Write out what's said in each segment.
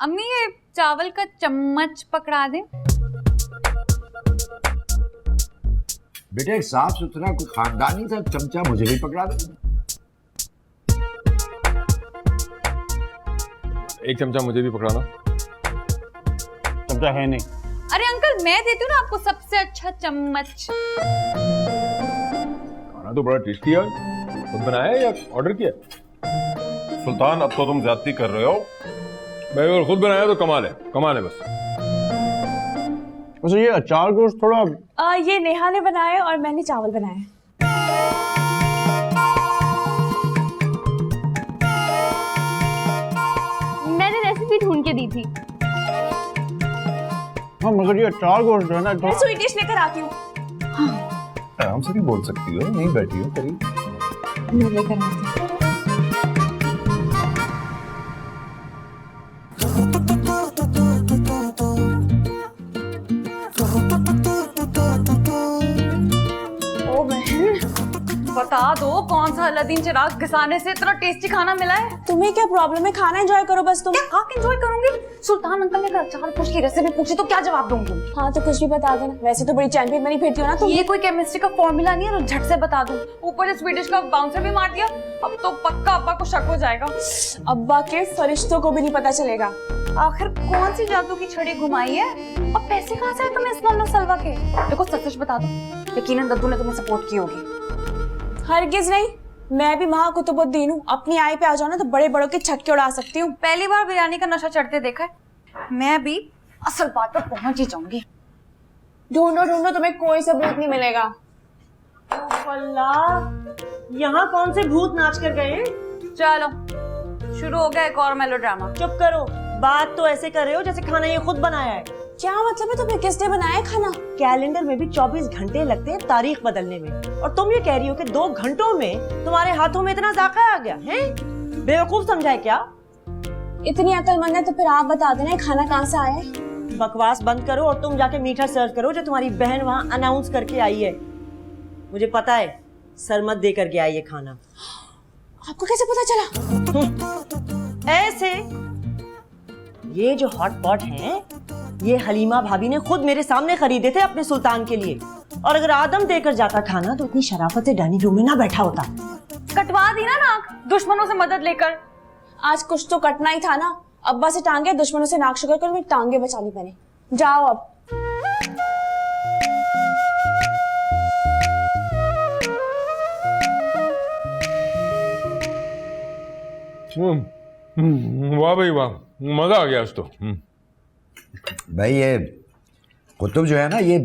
अम्मी ये चावल का चम्मच पकड़ा दें। बेटे एक साफ सुथरा कोई खानदानी सा चमचा मुझे भी पकड़ा दे। एक चमचा मुझे भी पकड़ाना। चमचा है नहीं। अरे अंकल मैं देती हूँ ना आपको सबसे अच्छा चम्मच। खाना तो बड़ा टेस्टी है। खुद बनाया है या ऑर्डर किया? सुल्तान अब तो तुम ज्यादती कर रहे हो। भाई अगर खुद बनाया तो कमाल है बस। वैसे ये अचार गोश्त थोड़ा ये नेहा ने बनाया और मैंने चावल बनाए। मैंने रेसिपी ढूंढ के दी थी। हाँ मगर ये अचार गोश्त जो है ना मैं स्वीट डिश लेकर आती हूँ। आराम से भी बोल सकती हो, नहीं बैठी हो करीब। मैं लेकर आती हूँ। बता दो कौन सा अलादीन चिराग घिसाने से इतना टेस्टी खाना मिला है। तुम्हें क्या प्रॉब्लम है? खाना एंजॉय करो बस तुम। क्या एंजॉय करूंगी? सुल्तान अंकल ने अचार पूछ की रेसिपी पूछी तो क्या जवाब दूंगी? हाँ तो कुछ भी बता देना। वैसे तो बड़ी चैंपियन बनी फिरती हो ना तुम। ये कोई केमिस्ट्री का फॉर्मूला नहीं है तो झट से बता दूं। ऊपर से स्वीडिश का बाउंसर भी मार दिया। अब तो पक्का अब्बा को शक हो जाएगा। अब्बा के फरिश्तों को भी नहीं पता चलेगा। आखिर कौन सी जादू की छड़ी घुमाई है और पैसे कहाँ से आए तुम्हें इस मोहल्ला सलवा के? देखो सच बता दो, यकीनन दद्दू ने तुम्हें सपोर्ट की होगी। हरगिज नहीं, मैं भी महाकुतुबुद्दीन हूँ। अपनी आई पे आ जाओ ना तो बड़े बड़ों के छक्के उड़ा सकती हूँ। पहली बार बिरयानी का नशा चढ़ते देखा है। मैं भी असल बात पर पहुंच ही जाऊंगी। ढूंढो ढूंढो, तुम्हें कोई सबूत नहीं मिलेगा। अल्लाह, यहाँ कौन से भूत नाच कर गए हैं? चलो शुरू हो गया एक और मेलोड्रामा। चुप करो, बात तो ऐसे कर रहे हो जैसे खाना ये खुद बनाया है। क्या मतलब है? तुम्हें किसने बनाया खाना? कैलेंडर में भी 24 घंटे लगते हैं तारीख बदलने में, और तुम ये कह रही हो कि 2 घंटों में तुम्हारे हाथों में इतना जायका आ गया है? बेवकूफ समझा है क्या? इतनी अक्लमंद है तो फिर आप बता देना खाना कहाँ से आया है। बकवास बंद करो और तुम जाके मीठा सर्व करो जो तुम्हारी बहन वहाँ अनाउंस करके आई है। मुझे पता है सरमत दे कर गया ये खाना। आपको कैसे पता चला? ऐसे ये जो हॉट पॉट हैं, ये हलीमा भाभी ने खुद मेरे सामने खरीदे थे अपने सुल्तान के लिए। और अगर आदम देकर जाता खाना तो इतनी शराफत से डाइनिंग रूम में ना बैठा होता। कटवा दी ना नाक दुश्मनों से मदद लेकर। आज कुछ तो कटना ही था ना। अब्बा से टांगे, दुश्मनों से नाक शुगर कर, टांगे बचा ली मैंने। जाओ अब। वाह भाई वाह, मजा आ गया आज तो। भाई ये कुतुब जो है ना ये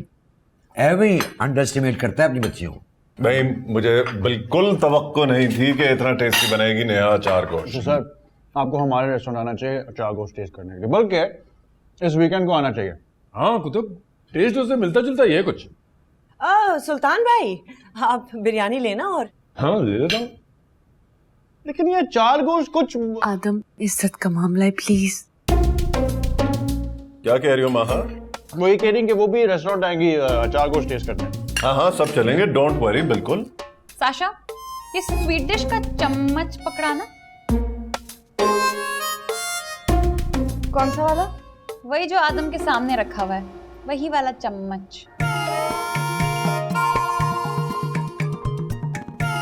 एवं अंडर एस्टिमेट करता है अपनी बच्चियों को। भाई मुझे बिल्कुल तवक्को नहीं थी कि इतना टेस्टी बनाएगी नेहा अचार गोश्त। तो सर आपको हमारे रेस्टोरेंट आना चाहिए अचार गोश्त टेस्ट करने के लिए, बल्कि इस वीकेंड को आना चाहिए। हाँ कुतुब, टेस्ट उससे मिलता जुलता ही है कुछ। सुल्तान भाई आप बिरयानी लेना। और हाँ ले लेता हूँ। लेकिन ये अचार गोश्त कुछ आदम, इज्जत का मामला है, प्लीज। क्या कह रही हो माहा? वही कह रही कि वो भी रेस्टोरेंट आएंगी अचार गोश्त टेस्ट करने। हाँ हाँ सब चलेंगे, डोंट वरी। बिल्कुल। साशा ये स्वीट डिश का चम्मच पकड़ाना। कौन सा वाला? वही जो आदम के सामने रखा हुआ है, वही वाला चम्मच।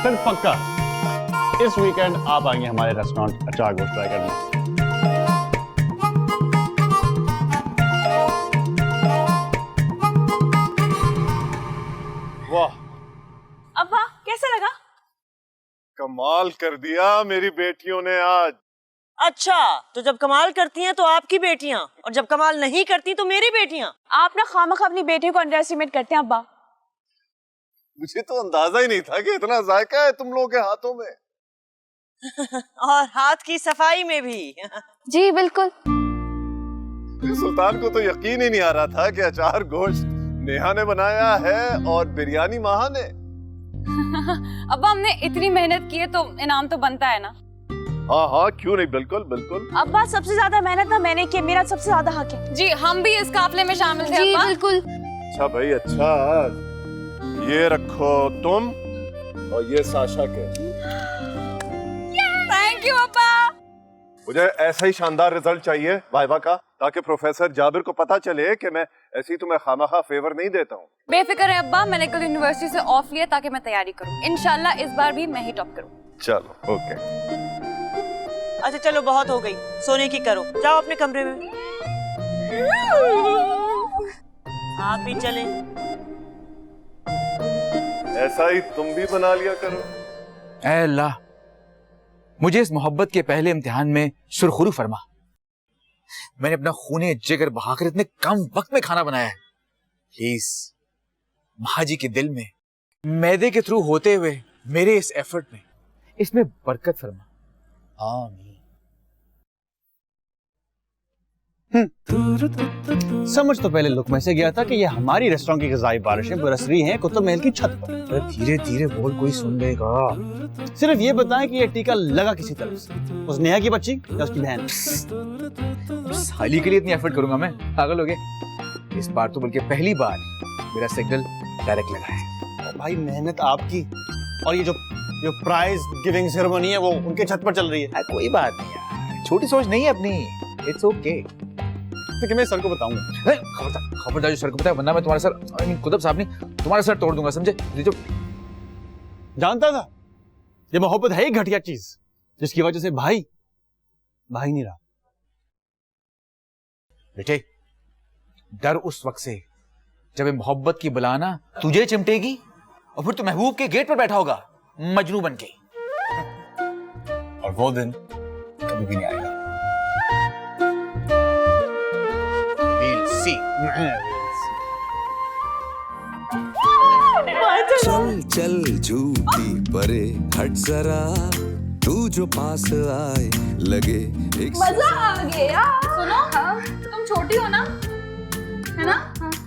फिर पक्का इस वीकेंड आप आएंगे हमारे रेस्टोरेंट अचार गोश्त ट्राई करने। वाह, अब्बा कैसा लगा? कमाल कर दिया मेरी बेटियों ने आज। अच्छा, तो जब कमाल करती हैं तो आपकी बेटियां, और जब कमाल नहीं करती तो मेरी बेटियां। आप ना खामखा अपनी बेटियों को अंडर एस्टिमेट करते हैं अब्बा। मुझे तो अंदाजा ही नहीं था कि इतना जायका है तुम लोगों के हाथों में। और हाथ की सफाई में भी। जी बिल्कुल। सुल्तान को तो यकीन ही नहीं आ रहा था कि अचार गोश्त नेहा ने बनाया है और बिरयानी माहा ने। अब हमने इतनी मेहनत की है तो इनाम तो बनता है ना। हाँ हाँ क्यों नहीं, बिल्कुल बिल्कुल। अब्बा सबसे ज्यादा मेहनत ना मैंने की, मेरा सबसे ज्यादा हक है। जी हम भी इस काफले में शामिल थे। जी अब्बा। बिल्कुल। अच्छा भाई अच्छा, ये रखो तुम और ये साशा के। थैंक यू अब्बा। मुझे ऐसा ही शानदार रिजल्ट चाहिए वाइवा का, ताकि प्रोफेसर जाबिर को पता चले कि मैं ऐसी तुम्हें खामखा फेवर नहीं देता हूँ। बेफिक्र है अब्बा, मैंने कल यूनिवर्सिटी से ऑफ लिया ताकि मैं तैयारी करूं। इंशाल्लाह इस बार भी मैं ही टॉप करूं। चलो ओके। अच्छा चलो बहुत हो गई, सोने की करो, जाओ अपने कमरे में। आप भी चले। ऐसा ही तुम भी बना लिया करो। ऐ अल्लाह, मुझे इस मोहब्बत के पहले इम्तिहान में सुरखुरू फरमा। मैंने अपना खूने जिगर बहाकर इतने कम वक्त में खाना बनाया है। प्लीज महाजी के दिल में मैदे के थ्रू होते हुए मेरे इस एफर्ट में इसमें बरकत फरमा। आमीन। समझ तो पहले लुकमे से गया था कि ये हमारी रेस्टोरेंट की ग़िज़ाई बारिशें बरस रही हैं कुतुब महल की छत पर। अरे धीरे धीरे बोल, कोई सुन लेगा। सिर्फ ये बताएं कि ये टीका लगा किसी तरफ से, उस नेहा की बच्ची या उसकी बहन? साली के लिए इतनी एफर्ट करूंगा मैं? पागल हो गए? इस बार तो बल्कि पहली बार मेरा सिग्नल डायरेक्ट लगा है। भाई मेहनत आपकी, और ये जो प्राइज गिविंग सेरेमनी है वो उनके छत पर चल रही है। कोई बात नहीं यार, छोटी सोच नहीं है अपनी। It's okay. तो कि मैं सर को बताऊंगा। खबरदार जो सर को बताया, वरना मैं तुम्हारा सर, कुतुब साहब नहीं, तुम्हारा सर तोड़ दूंगा, समझे? जो जानता था ये मोहब्बत है ही घटिया चीज जिसकी वजह से भाई नहीं रहा। बेटे, डर उस वक्त से जब ये मोहब्बत की बुलाना तुझे चिमटेगी और फिर तू महबूब के गेट पर बैठा होगा मजनू बन के। और वो दिन कभी भी नहीं आएगा। चल चल झूठी परे हट जरा, तू जो पास आए लगे एक मजा आ गया। सुनो, तुम छोटी हो ना, है ना?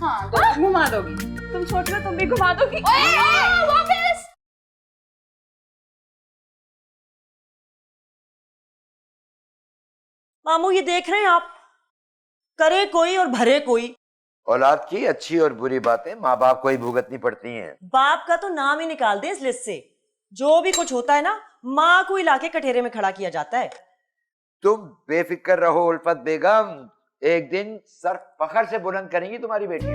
हाँ, तो घुमा दोगी। तुम छोटी हो, तुम भी घुमा दोगी। वापस। मामू ये देख रहे हैं आप, करे कोई और भरे कोई। औलाद की अच्छी और बुरी बातें माँ बाप को ही भुगतनी पड़ती हैं। बाप का तो नाम ही निकाल दे इस लिस्ट से। जो भी कुछ होता है ना, माँ को हिला के कटहरे में खड़ा किया जाता है। तुम बेफिक्र रहो उल्फत बेगम, एक दिन सर फखर से बुलंद करेंगी तुम्हारी बेटी।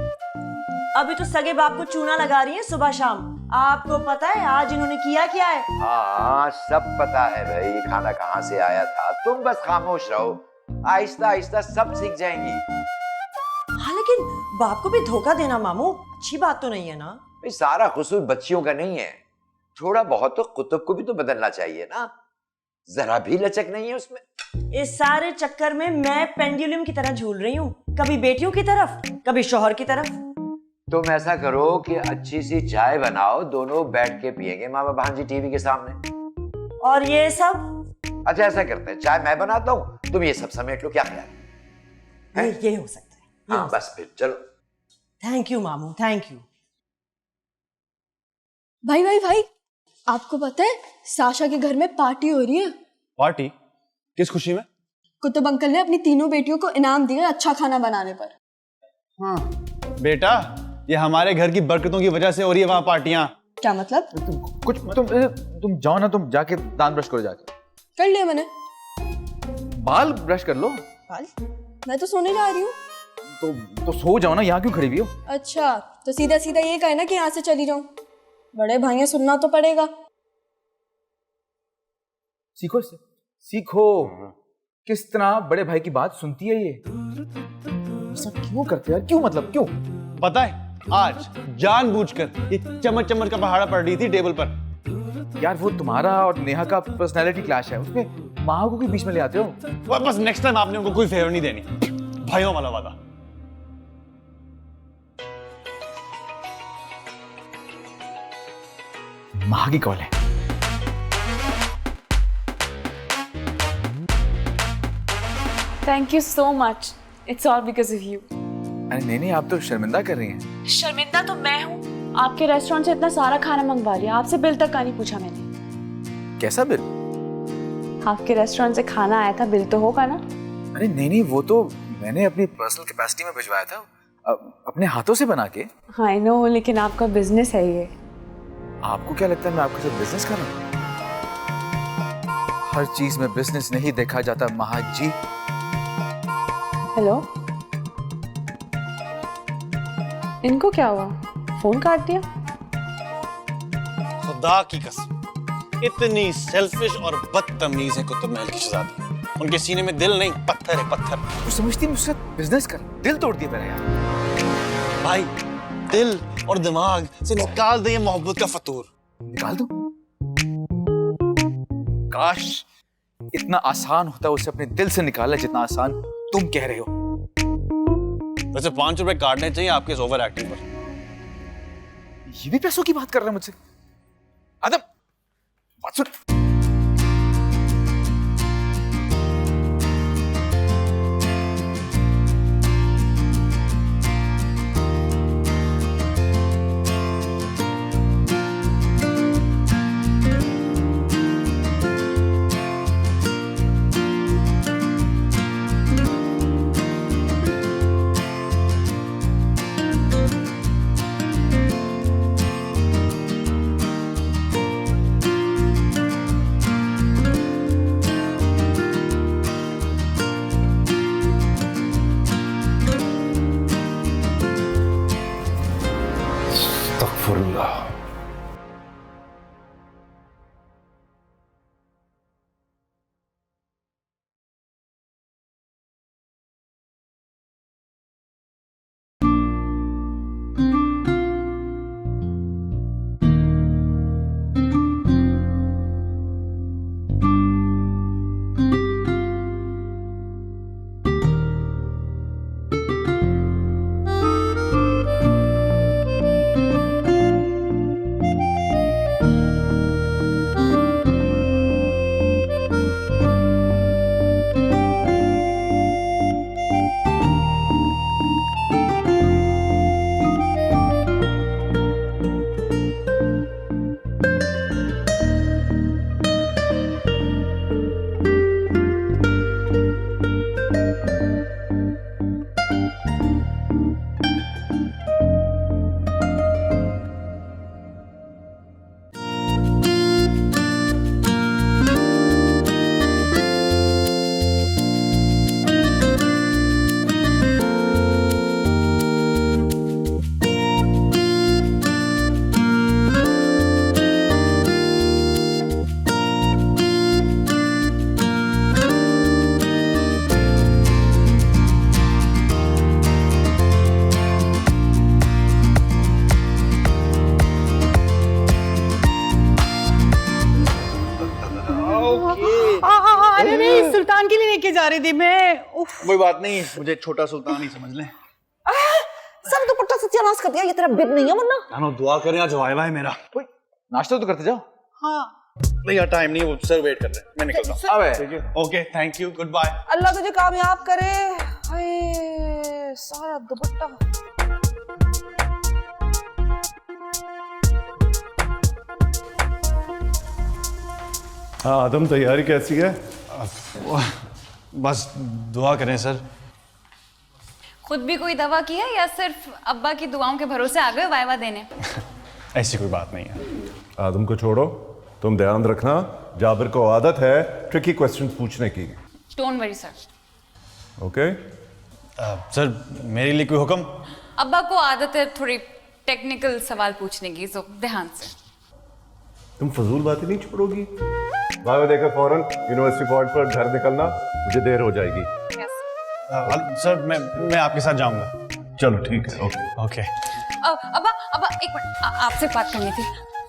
अभी तो सगे बाप को चूना लगा रही है सुबह शाम। आपको पता है आज इन्होंने किया क्या है? हाँ सब पता है भाई, खाना कहाँ से आया था। तुम बस खामोश रहो, आहिस्ता आहिस्ता सब सीख जाएंगी। हाँ लेकिन बाप को भी धोखा देना मामू अच्छी बात तो नहीं है ना। भाई सारा कसूर बच्चियों का नहीं है, थोड़ा बहुत तो कुतुब को भी तो बदलना चाहिए ना। जरा भी लचक नहीं है उसमें। इस सारे चक्कर में मैं पेंडुलम की तरह झूल रही हूँ, कभी बेटियों की तरफ कभी शौहर की तरफ। तुम ऐसा करो कि अच्छी सी चाय बनाओ, दोनों बैठ के पियेंगे मामा भांजी टीवी के सामने। और ये सब? अच्छा ऐसा करते हैं, चाय मैं बनाता हूँ, तुम ये सब समेट लो, क्या ख्याल है? ये हो सकता है। हाँ बस फिर चलो। थैंक यू मामू, थैंक यू। भाई आपको पता है साशा के घर में पार्टी हो रही है। पार्टी? किस खुशी में? कुतुब अंकल ने अपनी तीनों बेटियों को इनाम दिया अच्छा खाना बनाने पर। हाँ बेटा, ये हमारे घर की बरकतों की वजह से हो रही है वहाँ पार्टियां। क्या मतलब? तुम जाओ ना, तुम जाके दांत ब्रश करो, जाके कर लिया मैंने। बाल ब्रश कर लो। बाल? मैं तो सोने जा रही हूँ। तो सो जाओ ना, यहाँ क्यों खड़ी हुई हो? अच्छा तो सीधा सीधा ये कहना कि यहाँ से चली जाऊं। बड़े भाई सुनना तो पड़ेगा। सीखो इससे, सीखो किस तरह बड़े भाई की बात सुनती है ये। ऐसा क्यों करते यार, क्यों, मतलब क्यों? पता है आज जानबूझकर ये चम्मच चम्मच का पहाड़ा पड़ रही थी टेबल पर। यार वो तुम्हारा और नेहा का पर्सनैलिटी क्लैश है, उसमें माँ को भी बीच में ले आते हो। बस नेक्स्ट टाइम आपने उनको कोई फेवर नहीं देनी, भाइयों वाला वादा। माँ की कॉल है। Thank you so much, it's all because of you. अरे नहीं, आप तो शर्मिंदा कर रही हैं। शर्मिंदा तो मैं हूँ, आपके रेस्टोरेंट से इतना सारा खाना मंगवा लिया, आपसे बिल तक का नहीं पूछा मैंने। कैसा बिल? आपके रेस्टोरेंट से खाना आया था, बिल तो होगा ना? अरे नहीं, वो तो मैंने अपनी पर्सनल कैपेसिटी में भिजवाया था, अपने हाथों से बना के। आई नो, लेकिन आपका बिजनेस है ये। आपको क्या लगता है मैं आपके साथ बिजनेस कर रहा हूँ? हर चीज में बिजनेस नहीं देखा जाता महा जी। हेलो, इनको क्या हुआ? फोन काट दिया? खुदा की कसम, इतनी सेल्फिश और बदतमीज है कुतुब महल की शहजादी। उनके सीने में दिल नहीं, पत्थर है, पत्थर। तू समझती है मुझसे बिजनेस कर, दिल तोड़ दिया मेरा यार। भाई, दिल और दिमाग से निकाल दे ये मोहब्बत का फतूर। निकाल दो? काश इतना आसान होता उसे अपने दिल से निकालना जितना आसान तुम कह रहे हो। वैसे 5 रुपए काटने चाहिए आपके इस ओवर एक्टिंग पर। ये भी पैसों की बात कर रहा है मुझसे? आदम, बात सुन। अरे नहीं, सुल्तान के लिए लेके जा रही थी मैं। कोई बात नहीं, मुझे छोटा सुल्तान ही समझ ले। सब दुपट्टा सत्यानाश कर दिया, ये तेरा बिग नहीं है वरना। जानो, दुआ करें आज वाइवा है मेरा। नाश्ता तो करते जाओ। हाँ, नहीं यार, टाइम नहीं, वो सर वेट कर रहे हैं, मैं निकलता हूँ। अबे ठीक है, okay, thank you, good bye. Allah तुझे कामयाब करे। हाय, सारा दुपट्टा। हाँ आदम, तैयारी कैसी है? बस दुआ करें सर। खुद भी कोई दवा की है या सिर्फ अब्बा की दुआओं के भरोसे आ गए वाइवा देने? ऐसी कोई बात नहीं है। आदम को छोड़ो, तुम ध्यान रखना, जाबिर को आदत है ट्रिकी क्वेश्चंस पूछने की। Don't worry sir. Okay? Sir, मेरे लिए कोई हुक्म? अब्बा को आदत है थोड़ी टेक्निकल सवाल पूछने की, तो ध्यान से। तुम फजूल बातें नहीं छोड़ोगी? भाई देखकर फौरन यूनिवर्सिटी पॉइंट पर घर निकलना, मुझे देर हो जाएगी। सर, मैं आपके साथ जाऊंगा। चलो ठीक है, ओके ओके। अब्बा अब्बा एक मिनट, आपसे बात करनी थी।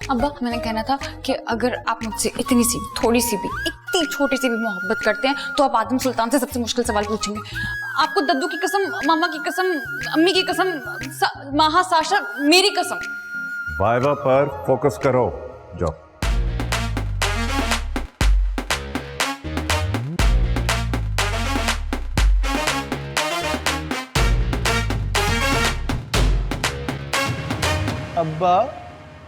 अब्बा, मैंने कहना था कि अगर आप मुझसे इतनी सी थोड़ी सी भी, इतनी छोटी सी भी मोहब्बत करते हैं तो आप आदम सुल्तान से सबसे मुश्किल सवाल पूछेंगे। आपको दद्दू की कसम, मामा की कसम, अम्मी की कसम, माहा, साशा, मेरी कसम। वाइवा पर फोकस करो, जाओ। अब्बा,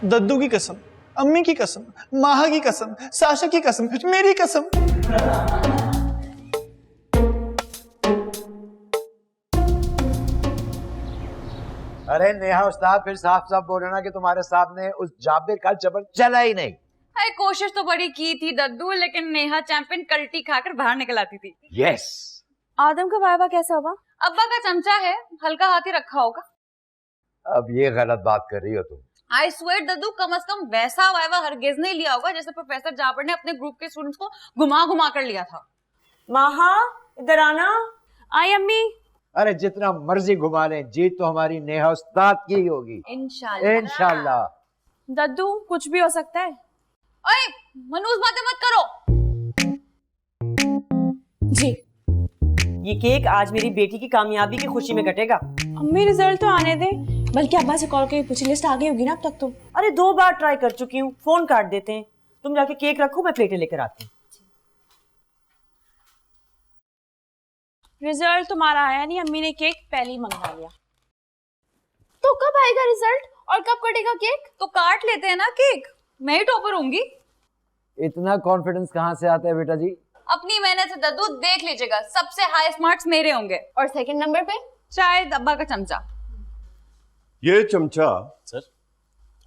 दद्दू की कसम, अम्मी की कसम, माहा की कसम, साशा की कसम, मेरी कसम। अरे नेहा उस्ताद, फिर साफ साफ बोलो ना कि तुम्हारे सामने उस जाबिर का जबर चला ही नहीं। अरे कोशिश तो बड़ी की थी दद्दू, लेकिन नेहा चैंपियन कल्टी खाकर बाहर निकल आती थी। यस। आदम का वाइवा कैसा हुआ? अब्बा का चमचा है, हल्का हाथ ही रखा होगा। अब ये गलत बात कर रही हो तुम। आई स्वेयर दद्दू, कम से कम वैसा वाइवा हरगिज नहीं लिया होगा जैसे प्रोफेसर जाबर ने अपने ग्रुप के स्टूडेंट्स को घुमा घुमा कर लिया था। माहा इधर आना। आई अम्मी। अरे जितना मर्जी घुमा लें, जीत तो हमारी नेहा उस्ताद की ही होगी। इंशाल्लाह। इंशाल्लाह। दद्दू कुछ भी हो सकता है। अरे मनूस बातें मत करो। जी ये केक आज मेरी बेटी की कामयाबी की खुशी में कटेगा। अम्मी रिजल्ट तो आने दे, बल्कि अब्बा से कॉल करके पूछी, लिस्ट आ गई होगी ना अब तक तो। अरे 2 बार ट्राई कर चुकी हूँ, फोन काट देते हैं। तुम जाके केक रखो, मैं प्लेटें लेकर आती हूँ। रिजल्ट तुम्हारा आया नहीं, अम्मी ने केक पहले ही मंगवा लिया। तो कब आएगा रिजल्ट और कब कटेगा केक? तो काट लेते हैं ना केक, मैं ही टॉपर होंगी। इतना कॉन्फिडेंस कहाँ से आता है बेटा जी? अपनी मेहनत से दद्दू, देख लीजिएगा सबसे हाईएस्ट मार्क्स मेरे होंगे। और सेकंड नंबर पे शायद अब्बा का चमचा। ये चमचा सर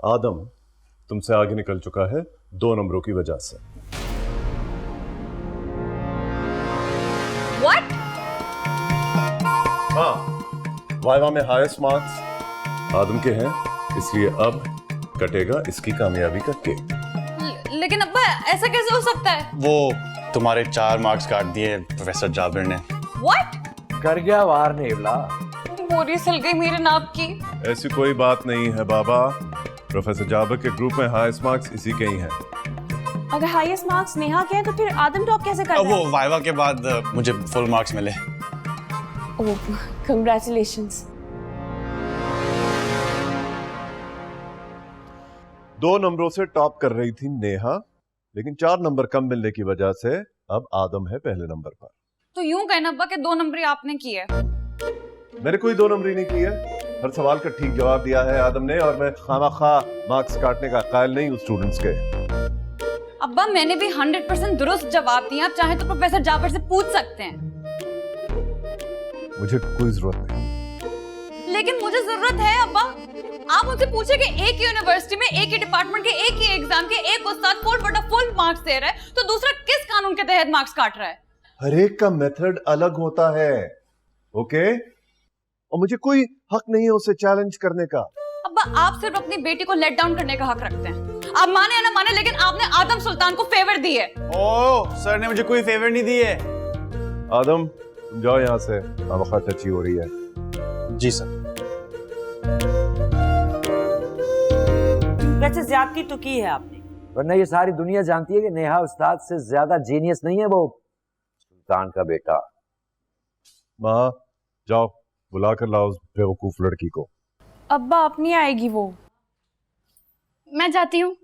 आदम तुमसे आगे निकल चुका है 2 नंबरों की वजह से। व्हाट? हाँ, वाइवा में हाईएस्ट मार्क्स आदम के हैं, इसलिए अब कटेगा इसकी कामयाबी का केक। लेकिन अब्बा ऐसा कैसे हो सकता है? वो तुम्हारे 4 मार्क्स काट दिए प्रोफेसर जाबिर ने। व्हाट? कर गया वार नेवला। बोरी सिल गई मेरे नाप की। ऐसी कोई बात नहीं है बाबा, प्रोफेसर जाबिर के ग्रुप में हाईएस्ट मार्क्स इसी के ही हैं। अगर हाईएस्ट मार्क्स नेहा के हैं तो फिर आदम टॉप कैसे कर रहा है? वो वाइवा के बाद मुझे फुल मार्क्स मिले। ओह कांग्रेचुलेशंस। 2 नंबरों से टॉप कर रही थी नेहा, लेकिन 4 नंबर कम मिलने की वजह से अब आदम है पहले नंबर पर। तो यूं कहना अब्बा कि 2 नंबर आपने की है। मैंने कोई 2 नंबरी नहीं की है, हर सवाल का ठीक जवाब दिया है आदम ने, और मैं खामखा मार्क्स काटने का कायल नहीं हूँ स्टूडेंट्स के। अब्बा मैंने भी 100% दुरुस्त जवाब दिया, आप चाहे तो प्रोफेसर जाबर से पूछ सकते हैं। मुझे कोई जरूरत नहीं। लेकिन मुझे जरूरत है अब्बा। आप मुझसे पूछे कि एक ही यूनिवर्सिटी में एक ही डिपार्टमेंट के एक ही एग्जाम के एक उस्ताद फुल मार्क्स दे रहा है, तो दूसरा किस कानून के तहत मार्क्स काट रहा है? हर एक का मेथड अलग होता है, ओके? और मुझे कोई हक नहीं है उसे चैलेंज करने का। अब्बा आप सिर्फ अपनी बेटी को लेट डाउन करने का हक रखते हैं। आप माने या ना माने, लेकिन आपने आदम सुल्तान को फेवर दी है। ओह सर ने मुझे कोई फेवर नहीं दी है। आदम तुम जाओ यहाँ से, खामखा टची हो रही है। जी सर। वैसे ज्यादती तो की है आपने, वरना ये सारी दुनिया जानती है कि नेहा उस्ताद से ज्यादा जीनियस नहीं है वो सुल्तान का बेटा। माँ जाओ बुला कर लाओ उस बेवकूफ लड़की को। अब्बा अपनी आएगी वो। मैं जाती हूँ।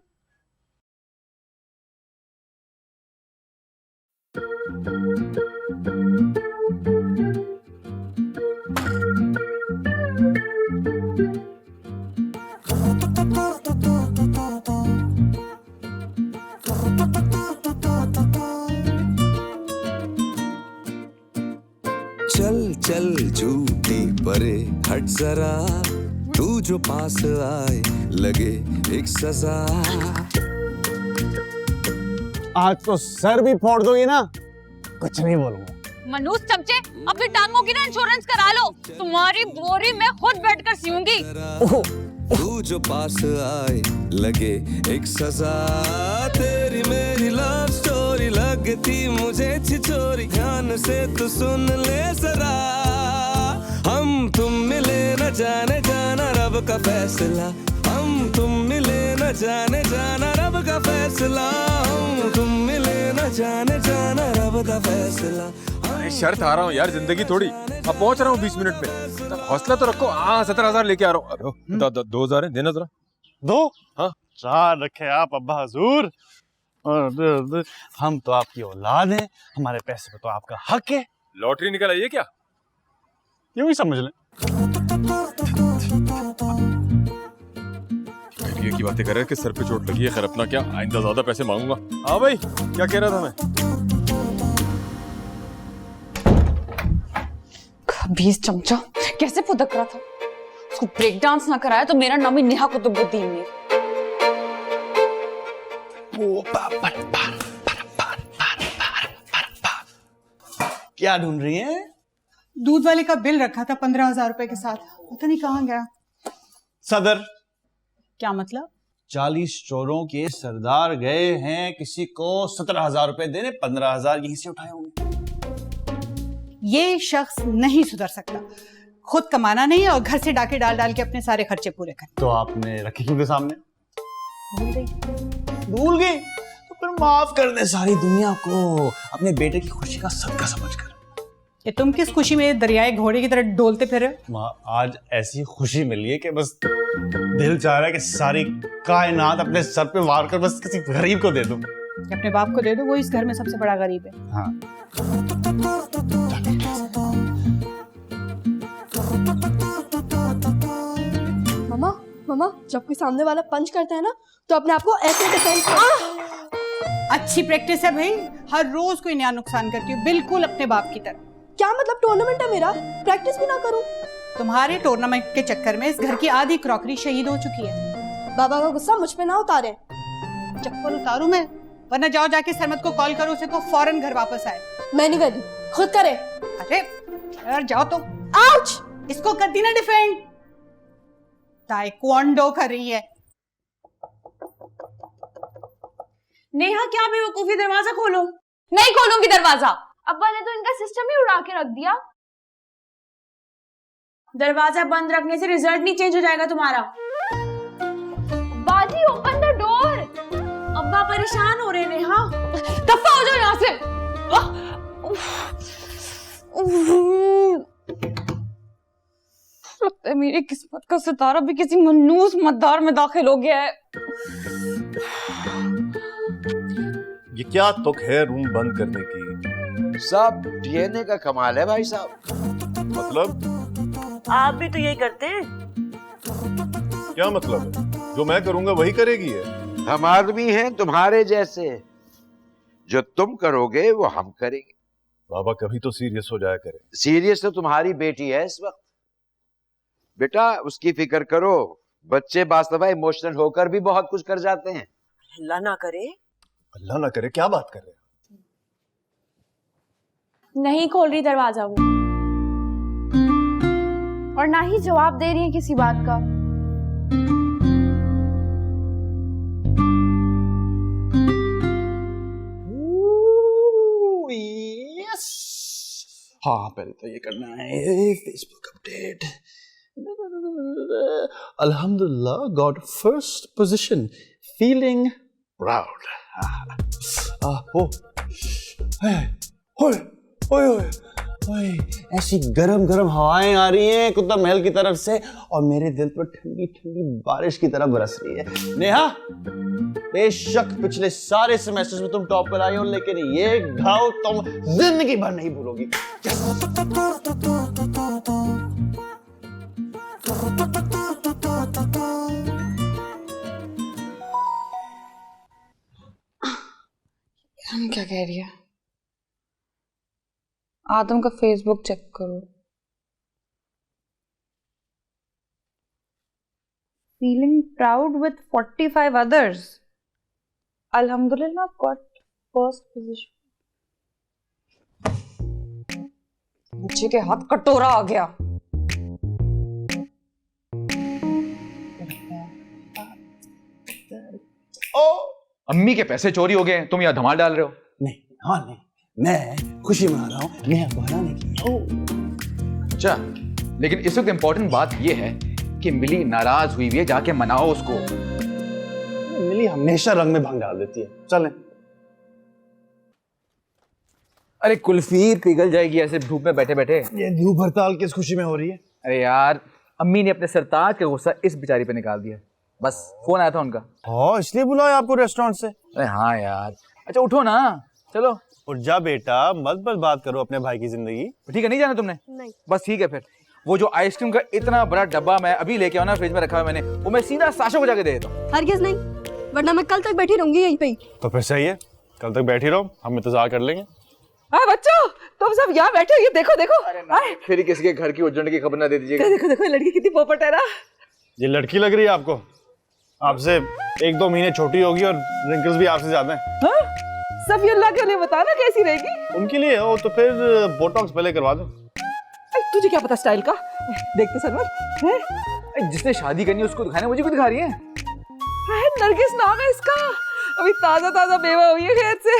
चल चल झूठी परे हट जरा, तू जो पास आए लगे एक सजा। आज तो सर भी फोड़ दोगे ना, कुछ नहीं बोलूंगा। मनूस चमचे, अपनी टांगों की ना इंश्योरेंस करा लो, तुम्हारी बोरी मैं खुद बैठकर सीऊंगी। तू जो पास आए लगे एक सजा, तेरी मेरी लव स्टोरी लगती मुझे छिछोरी, ध्यान से तू सुन ले जरा, हम तुम मिले न जाने जाना रब का फैसला, हम तुम मिले न जाने जाना रब का फैसला, हम तुम मिले न जाने जाना रब का फैसला। शर्त आ रहा हूँ यार, जिंदगी थोड़ी। अब पहुंच रहा हूँ 20 मिनट में, हौसला तो रखो। 17,000 लेके आ रहा हूँ। 2,000 है, देना जरा। 2? हाँ 4 रखे आप अब्बा हजूर। और हम तो आपकी औलाद हैं, हमारे पैसे पे तो आपका हक है। लॉटरी निकल आई है क्या? यूं ही समझ लें। ये की बातें कर रहे हैं कि सर पे चोट लगी है, खैर अपना क्या, आइंदा ज्यादा पैसे मांगूंगा। हाँ भाई क्या कह रहा था मैं? 20 चमचा कैसे फुदक रहा था, उसको ब्रेक डांस ना कराया तो मेरा नाम ही नेहा कुतुबुद्दीन नहीं। क्या ढूंढ रही हैं? दूध वाले का बिल रखा था 15,000 रुपए के साथ, पता नहीं कहाँ गया। सदर। क्या मतलब? 40 चोरों के सरदार गए हैं किसी को 17,000 रुपए देने, 15,000 यहीं से उठाए होंगे। ये शख्स नहीं सुधर सकता, खुद कमाना नहीं है और घर से डाके डाल डाल के अपने सारे खर्चे पूरे कर। तो आपने रखी क्यों के सामने? भूल गई तो फिर माफ कर दे सारी दुनिया को, अपने बेटे की खुशी का सदका समझकर। ये तुम किस खुशी में दरियाए घोड़े की तरह डोलते फिर? माँ, आज ऐसी खुशी मिली है कि बस दिल चाह रहा है कि सारी कायनात अपने सर पे वार कर बस किसी गरीब को दे दूं। अपने बाप को दे दो, वो इस घर में सबसे बड़ा गरीब है। हाँ। मम्मा मम्मा, जब कोई सामने वाला पंच करता है ना तो अपने आप को ऐसे डिफेंड कर। अच्छी प्रैक्टिस है भाई, हर रोज कोई नया नुकसान करती हो, बिल्कुल अपने बाप की तरह। क्या मतलब? टूर्नामेंट है मेरा, प्रैक्टिस भी ना करूं? तुम्हारे टूर्नामेंट के चक्कर में इस घर की आधी क्रॉकरी शहीद हो चुकी है। बाबा का गुस्सा मुझ पे ना उतारे। चप्पल उतारूं मैं? वरना जाओ जाके सरमत को कॉल करो, उसे को फौरन घर वापस आए। मैं नहीं कर, खुद करे। अरे यार जाओ तो। आउच! इसको कर दी ना डिफेंड। ताइक्वांडो कर रही है। नेहा क्या बेवकूफी, दरवाजा खोलो। नहीं खोलूंगी दरवाजा। अब्बा ने तो इनका सिस्टम ही उड़ा के रख दिया। दरवाजा बंद रखने से रिजल्ट नहीं चेंज हो जाएगा तुम्हारा। बाजी ओपन द डोर। अब्बा परेशान हो रहे नेहा। दफा हो जाओ यहाँ से। लगता है मेरी किस्मत का सितारा भी किसी मनूस मद्दार में दाखिल हो गया है। ये क्या तुक है रूम बंद करने की? सब डीएनए का कमाल है भाई साहब। मतलब आप भी तो यही करते हैं। क्या मतलब है? जो मैं करूंगा वही करेगी है। हम आदमी हैं तुम्हारे जैसे, जो तुम करोगे वो हम करेंगे। बाबा कभी तो सीरियस हो जाया करे। सीरियस तो तुम्हारी बेटी है इस वक्त। बेटा उसकी फिक्र करो, बच्चे वास्तव इमोशनल होकर भी बहुत कुछ कर जाते हैं। अल्लाह ना करे। अल्लाह ना करे, क्या बात कर रहे हैं? नहीं खोल रही दरवाजा वो, और ना ही जवाब दे रही है किसी बात का। यस। हाँ, पहले तो ये करना है फेसबुक अपडेट। अल्हम्दुलिल्लाह got first position, feeling proud. ओए, ऐसी गरम गरम हवाएं आ रही हैं कुत्ता महल की तरफ से और मेरे दिल पर ठंडी ठंडी बारिश की तरह बरस रही है। नेहा, बेशक पिछले सारे सेमेस्टर्स में तुम टॉप पर आई हो, लेकिन ये घाव तुम जिंदगी भर नहीं भूलोगी। हम क्या कह रही है? आदम का फेसबुक चेक करो। Feeling proud with 45 others. अल्हम्दुलिल्लाह गॉट फर्स्ट पोजीशन। बच्चे के हाथ कटोरा आ गया। अम्मी के पैसे चोरी हो गए, तुम यहाँ धमाल डाल रहे हो? नहीं, हाँ नहीं, मैं खुशी मना रहा हूँ नेहा को हराने की। अच्छा, लेकिन इस वक्त इम्पोर्टेंट बात यह है कि मिली नाराज हुई है, जाके मनाओ उसको। मिली हमेशा रंग में भंग डाल देती है। चलें। अरे कुल्फी पिघल जाएगी ऐसे धूप में बैठे बैठे। ये धूप हड़ताल किस खुशी में हो रही है? अरे यार, अम्मी ने अपने सरताज का गुस्सा इस बेचारी पे निकाल दिया। बस फोन आया था उनका। हाँ, इसलिए बुलाया आपको रेस्टोरेंट से? अरे हाँ यार। अच्छा उठो ना, चलो। उठ जा बेटा, मत बात करो अपने भाई की जिंदगी। ठीक है, नहीं जाना तुमने? नहीं। बस ठीक है फिर। वो जो आइसक्रीम का इतना बड़ा डब्बा मैं अभी लेके आना फ्रिज में रखा है मैंने, वो मैं सीधा साशा को जाके दे देता हूँ। हरगिज़ नहीं, वरना मैं कल तक बैठी रहूंगी यहीं पे ही। तो फिर सही है, कल तक बैठी रहो, हम इंतजार कर लेंगे। हाँ बच्चों, तुम सब यहाँ बैठे हो, ये देखो देखो। अरे फिर किसी के घर की उजड़ की खबर ना दे दीजिएगा। देखो देखो, लड़की कितनी पोपट है ना। ये लड़की लग रही है आपको? आपसे 1-2 महीने छोटी होगी और रिंकल्स भी आपसे ज्यादा हैं। हाँ? सफी अल्लाह के लिए बताना कैसी रहेगी। उनके लिए हो तो फिर बोटॉक्स पहले करवा दो। तुझे क्या पता स्टाइल का? देख तो सनवर, जिसने शादी करनी है उसको दिखाना, मुझे क्यों दिखा रही है? नरगिस नाम है इसका, अभी ताजा ताजा बेवा हुई है खेत से।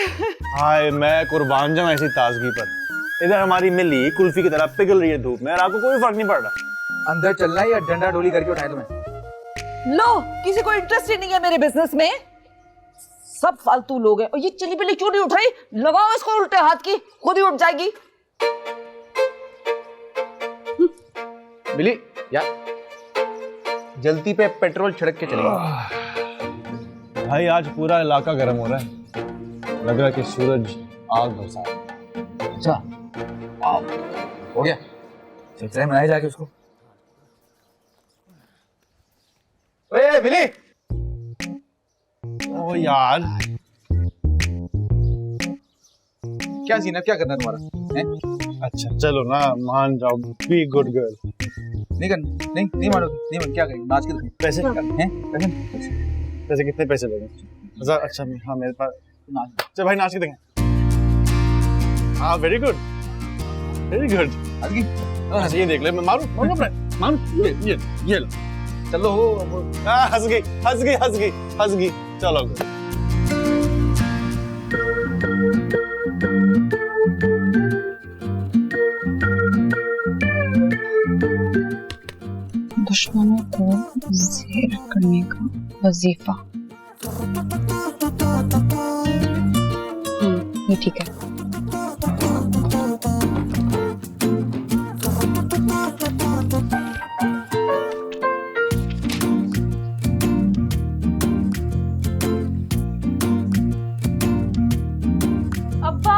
हाय, मैं कुर्बान जाऊं ऐसी ताजगी पर। इधर हमारी मिली कुल्फी की तरह पिघल रही है धूप में और आपको कोई फर्क नहीं पड़ रहा। अंदर चलना है या डंडा डोली करके उठाए तुम्हें? लो, किसी को इंटरेस्ट ही नहीं है मेरे बिजनेस में, सब फालतू लोग हैं। और ये चिली पिली क्यों नहीं उठाई? लगाओ इसको उल्टे हाथ की, खुद ही उठ जाएगी। बिली यार, जल्दी पे पेट्रोल छिड़क के चलेगा। भाई आज पूरा इलाका गर्म हो रहा है, लग रहा है कि सूरज आग बरसा रहा है। अच्छा, हो गया, चल मनाए जाके उसको। ओए बिली, ओ यार, क्या सीन है, क्या करना है तुम्हारा है? अच्छा चलो ना, मान जाओ, बी गुड गर्ल। नहीं करना, नहीं मानोगे, नहीं मान, क्या करेंगे? नाच के दिखाएंगे। पैसे हैं? पैसे कितने पैसे दोगे? 1000? अच्छा हाँ मेरे पास। नाच, चल भाई नाच के देखें। हाँ वेरी गुड, वेरी गुड। अच्छा ये देख ले, मैं मारूं मारूं, ये लो, चलो हो। हंस गई। चलो दुश्मनों को ज़ेर करने का वजीफा। ये ठीक है। अब्बा,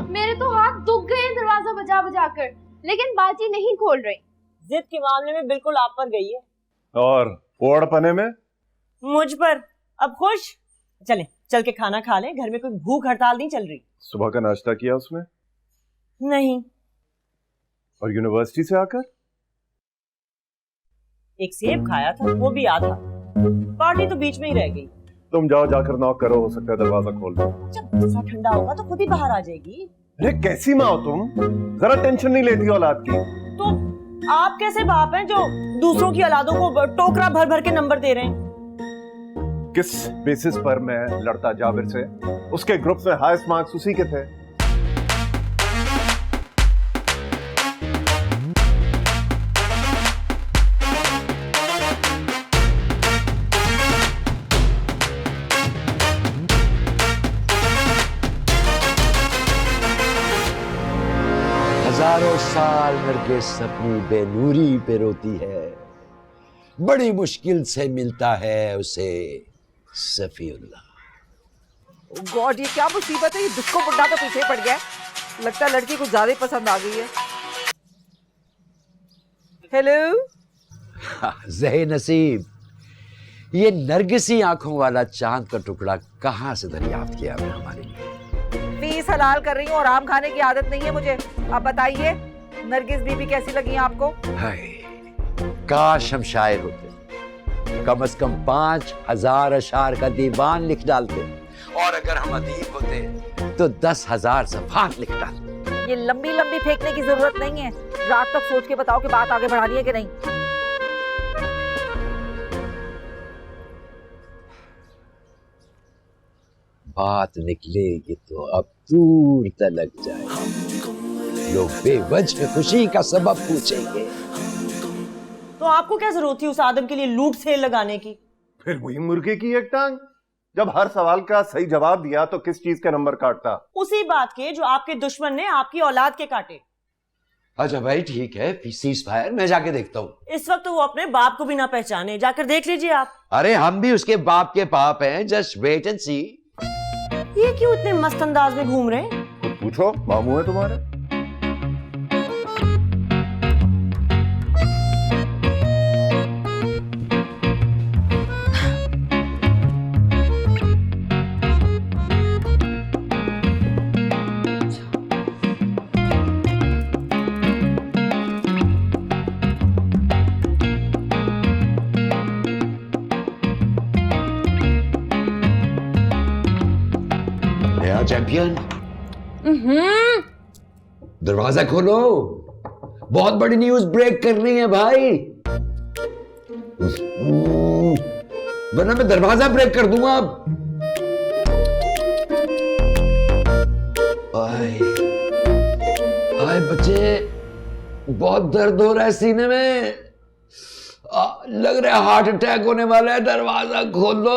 मेरे तो हाथ दुख गए दरवाजा बजा बजा कर, लेकिन बाजी नहीं खोल रही। जिद के मामले में बिल्कुल आप पर गई है। और पोड़पने में मुझ पर। अब खुश? चले चल के खाना खा ले, घर में कोई भूख हड़ताल नहीं चल रही। सुबह का नाश्ता किया उसमें? नहीं। और यूनिवर्सिटी से आकर? एक सेब खाया था, वो भी आधा। पार्टी तो बीच में ही रह गई। तुम जाओ, जाकर नॉक करो, हो सकता है दरवाजा खोल दो। जब गुस्सा ठंडा होगा तो खुद ही बाहर आ जाएगी। अरे कैसी माँ हो तुम, जरा टेंशन नहीं लेती औलाद की। तो आप कैसे बाप हैं जो दूसरों की औलादों को टोकरा भर भर के नंबर दे रहे हैं? किस बेसिस पर मैं लड़ता जाबिर से? उसके ग्रुप में हाईएस्ट मार्क्स उसी के थे। हजारों साल नरगिस अपनी बेनूरी पे रोती है, बड़ी मुश्किल से मिलता है उसे सफीउल्लाह। गॉड, ये क्या मुसीबत है, ये डिस्को बुड्ढा तो पीछे पड़ गया है। लगता है लड़की कुछ ज्यादा पसंद आ गई है। हेलो ज़हे नसीब, ये नरगिसी आंखों वाला चांद का टुकड़ा कहाँ से दरियाफ्त किया आपने हमारे लिए? फीस हलाल कर रही हूँ और आम खाने की आदत नहीं है मुझे। अब बताइए, नरगिस बीबी कैसी लगी आपको? हाय, काश हम शायर होते, कम से कम 5000 अशार का दीवान लिख डालते, और अगर हम अदीब होते तो 10,000 सफ़ात लिख डालते। ये लंबी लंबी फेंकने की जरूरत नहीं है, रात तक सोच के बताओ कि बात आगे बढ़ानी है कि नहीं। बात निकलेगी तो अब दूर तलक जाए, लोग बेवजह खुशी का सबब पूछेंगे। तो आपको क्या जरूरत थी उस आदम के लिए लूट सेल लगाने की? फिर वही मुर्गे की एक टांग। जब हर सवाल का सही जवाब दिया तो किस चीज का नंबर काटता? उसी बात के जो आपके दुश्मन ने आपकी औलाद के काटे। अच्छा भाई ठीक है, सीज फायर, मैं जाके देखता हूँ। इस वक्त वो अपने बाप को भी ना पहचाने, जाकर देख लीजिए आप। अरे हम भी उसके बाप के पाप हैं, जस्ट वेट एंड सी। ये क्यों इतने मस्त अंदाज में घूम रहे हैं? पूछो, मामू है तुम्हारे। चैंपियन, दरवाजा खोलो, बहुत बड़ी न्यूज ब्रेक करनी है भाई, वरना मैं दरवाजा ब्रेक कर दूंगा अब। आए बच्चे, बहुत दर्द हो रहा है सीने में, लग रहा है हार्ट अटैक होने वाला है, दरवाजा खोलो।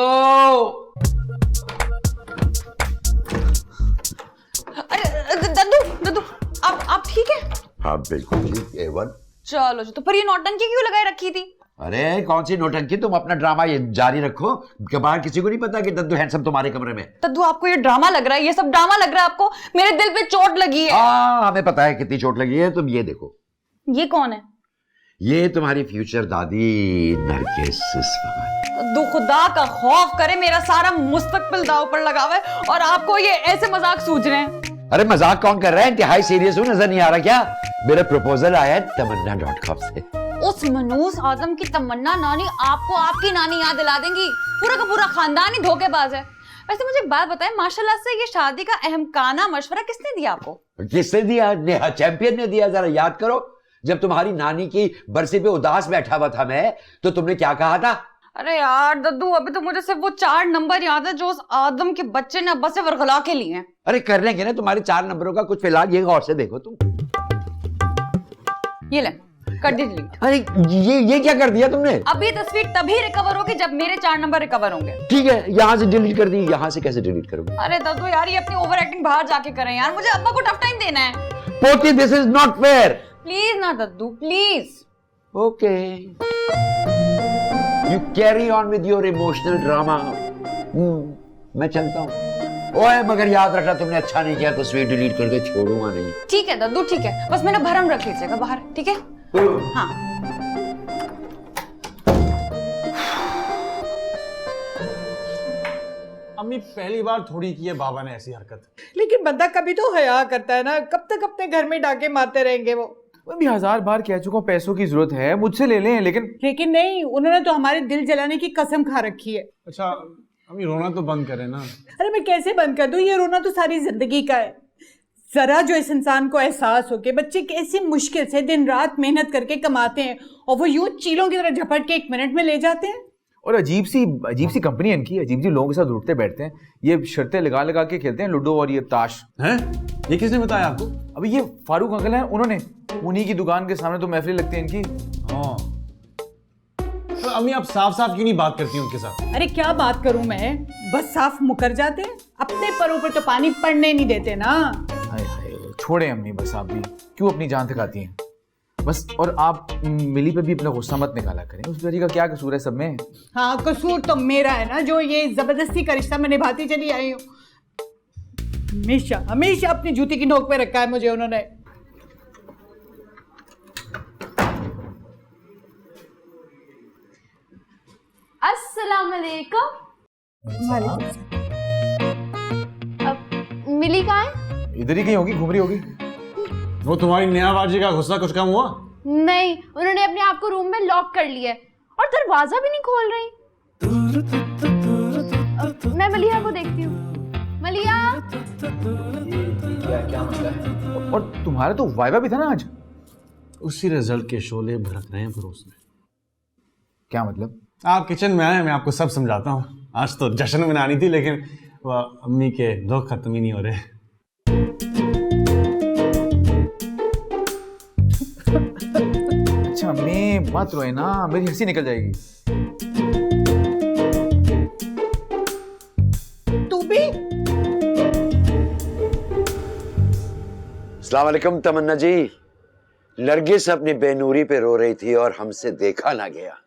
अरे दद्दू दद्दू, आप ठीक है? हाँ बिल्कुल ठीक, A1। चलो तो पर ये नौटंकी क्यों लगाए रखी थी? अरे कौन सी नौटंकी, तुम अपना ड्रामा ये जारी रखो, बाहर किसी को नहीं पता कि दद्दू हैंडसम तुम्हारे कमरे में। दद्दू आपको ये ड्रामा लग रहा है, ये सब ड्रामा लग रहा है आपको? मेरे दिल पे चोट लगी है। हाँ हमें पता है कितनी चोट लगी है, तुम ये देखो। ये कौन है? ये तुम्हारी फ्यूचर दादी नरगिस इस्फहानी। दद्दू खुदा का खौफ करे, मेरा सारा मुस्तकबिल दाव पर लगा हुआ है और आपको ये ऐसे मजाक सूझ रहे हैं। अरे मजाक कौन कर रहा है, इंतहाई सीरियस हूं, नजर नहीं आ रहा क्या? मेरा प्रपोजल आया है तमन्ना.com से। उस मनूस आदम की तमन्ना नानी आपको आपकी नानी याद दिला देंगी। पूरा का पूरा खानदान ही धोखेबाज है। वैसे मुझे एक बात बताएं, माशाल्लाह से ये शादी का अहमकाना मशवरा किसने दिया आपको? किसने दिया? नेहा चैंपियन ने दिया। जरा याद करो, जब तुम्हारी नानी की बरसी पे उदास बैठा हुआ था मैं, तो तुमने क्या कहा था? अरे यार दद्दू, अभी तो मुझे सिर्फ वो 4 नंबर याद है जो उस आदम के बच्चे ने अब्बा से वरगला के लिए हैं। अरे कर लेंगे ना तुम्हारे 4 नंबरों का कुछ, फिलहाल ये गौर से देखो तुम। ये ले, कर दी डिलीट। अरे ये क्या कर दिया तुमने? अब ये तस्वीर तभी रिकवर होगी जब मेरे 4 नंबर रिकवर होंगे। ठीक है, यहाँ से डिलीट कर दी, यहाँ से कैसे डिलीट करोगे? अरे दद्दू यार, ये अपनी ओवर एक्टिंग बाहर जाके करें यार, मुझे अब्बा को टफ टाइम देना है। पोती, this is not fair. Please ना दद्दू, please. Okay, you carry on with your emotional drama. मैं चलता हूँ। ओए मगर याद रखना, तुमने अच्छा नहीं किया, तस्वीर डिलीट करके छोड़ूंगा नहीं। ठीक है दद्दू, ठीक है, बस मैंने भरम रख लीजिएगा बाहर, ठीक है? हाँ। अम्मी पहली बार थोड़ी की है बाबा ने ऐसी हरकत। लेकिन बंदा कभी तो हया करता है ना, कब तक अपने घर में डाके मारते रहेंगे वो? मैं भी 1000 बार कह चुका हूँ पैसों की जरूरत है, मुझसे ले लें, लेकिन नहीं, उन्होंने तो हमारे दिल जलाने की कसम खा रखी है। अच्छा अम्मी रोना तो बंद करें ना। अरे मैं कैसे बंद कर दूं, ये रोना तो सारी जिंदगी का है। जरा जो इस इंसान को एहसास हो कि बच्चे कैसी मुश्किल से दिन रात मेहनत करके कमाते हैं और वो यूं चीलों की तरह झपट के 1 मिनट में ले जाते हैं। और अजीब सी कंपनी है इनकी, अजीब लोगों के साथ उठते बैठते हैं, ये शर्तें लगा के खेलते हैं लूडो और ये ताश। हैं? ये किसने बताया आपको? अभी ये फारूक अंकल हैं, उन्होंने, उन्हीं की दुकान के सामने तो महफिल लगती है इनकी। हाँ तो अम्मी आप साफ साफ क्यों नहीं बात करती उनके साथ? अरे क्या बात करूं मैं, बस साफ मुकर जाते हैं, अपने परों पर तो पानी पड़ने नहीं देते ना। हाय हाय, छोड़े अम्मी, बस आप भी क्यों अपनी जान थकाती हैं बस। और आप मिली पे भी अपना गुस्सा मत निकाला करें, उस बेचारी का क्या कसूर है सब में? हाँ कसूर तो मेरा है ना, जो ये जबरदस्ती का रिश्ता मैं निभाती चली आई हूँ। हमेशा हमेशा अपनी जूती की नोक पे रखा है मुझे उन्होंने। अस्सलाम वालेकुम। मिली कहाँ है? इधर ही कहीं होगी, घूम रही होगी। वो तुम्हारी नेहा बाजी का गुस्सा कुछ कम हुआ? नहीं, उन्होंने अपने आप को रूम में लॉक कर लिया है और दरवाजा भी नहीं खोल रही। मैं मलिया को देखती हूँ। मलिया, क्या मसला है? और तुम्हारा तो वाइवा भी था ना आज। उसी रिजल्ट के शोले भड़क रहे हैं पड़ोस में। क्या मतलब? आप किचन में आए, मैं आपको सब समझाता हूँ। आज तो जश्न मनानी थी, लेकिन वह अम्मी के दुख खत्म ही नहीं हो रहे। अच्छा मैं मत रोए ना, मेरी हंसी निकल जाएगी। तू भी? अस्सलाम वालेकुम तमन्ना जी। नरगिस अपनी बेनूरी पे रो रही थी और हमसे देखा ना गया,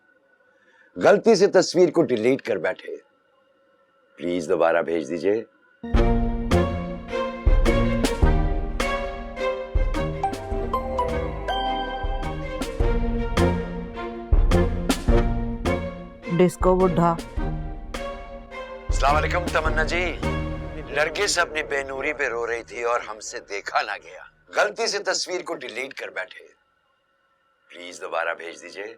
गलती से तस्वीर को डिलीट कर बैठे। प्लीज दोबारा भेज दीजिए। डिस्को बुढ़ा। अस्सलाम वालेकुम तमन्ना जी। नरगिस अपनी बेनूरी पे रो रही थी और हमसे देखा ना गया, गलती से तस्वीर को डिलीट कर बैठे। प्लीज दोबारा भेज दीजिए।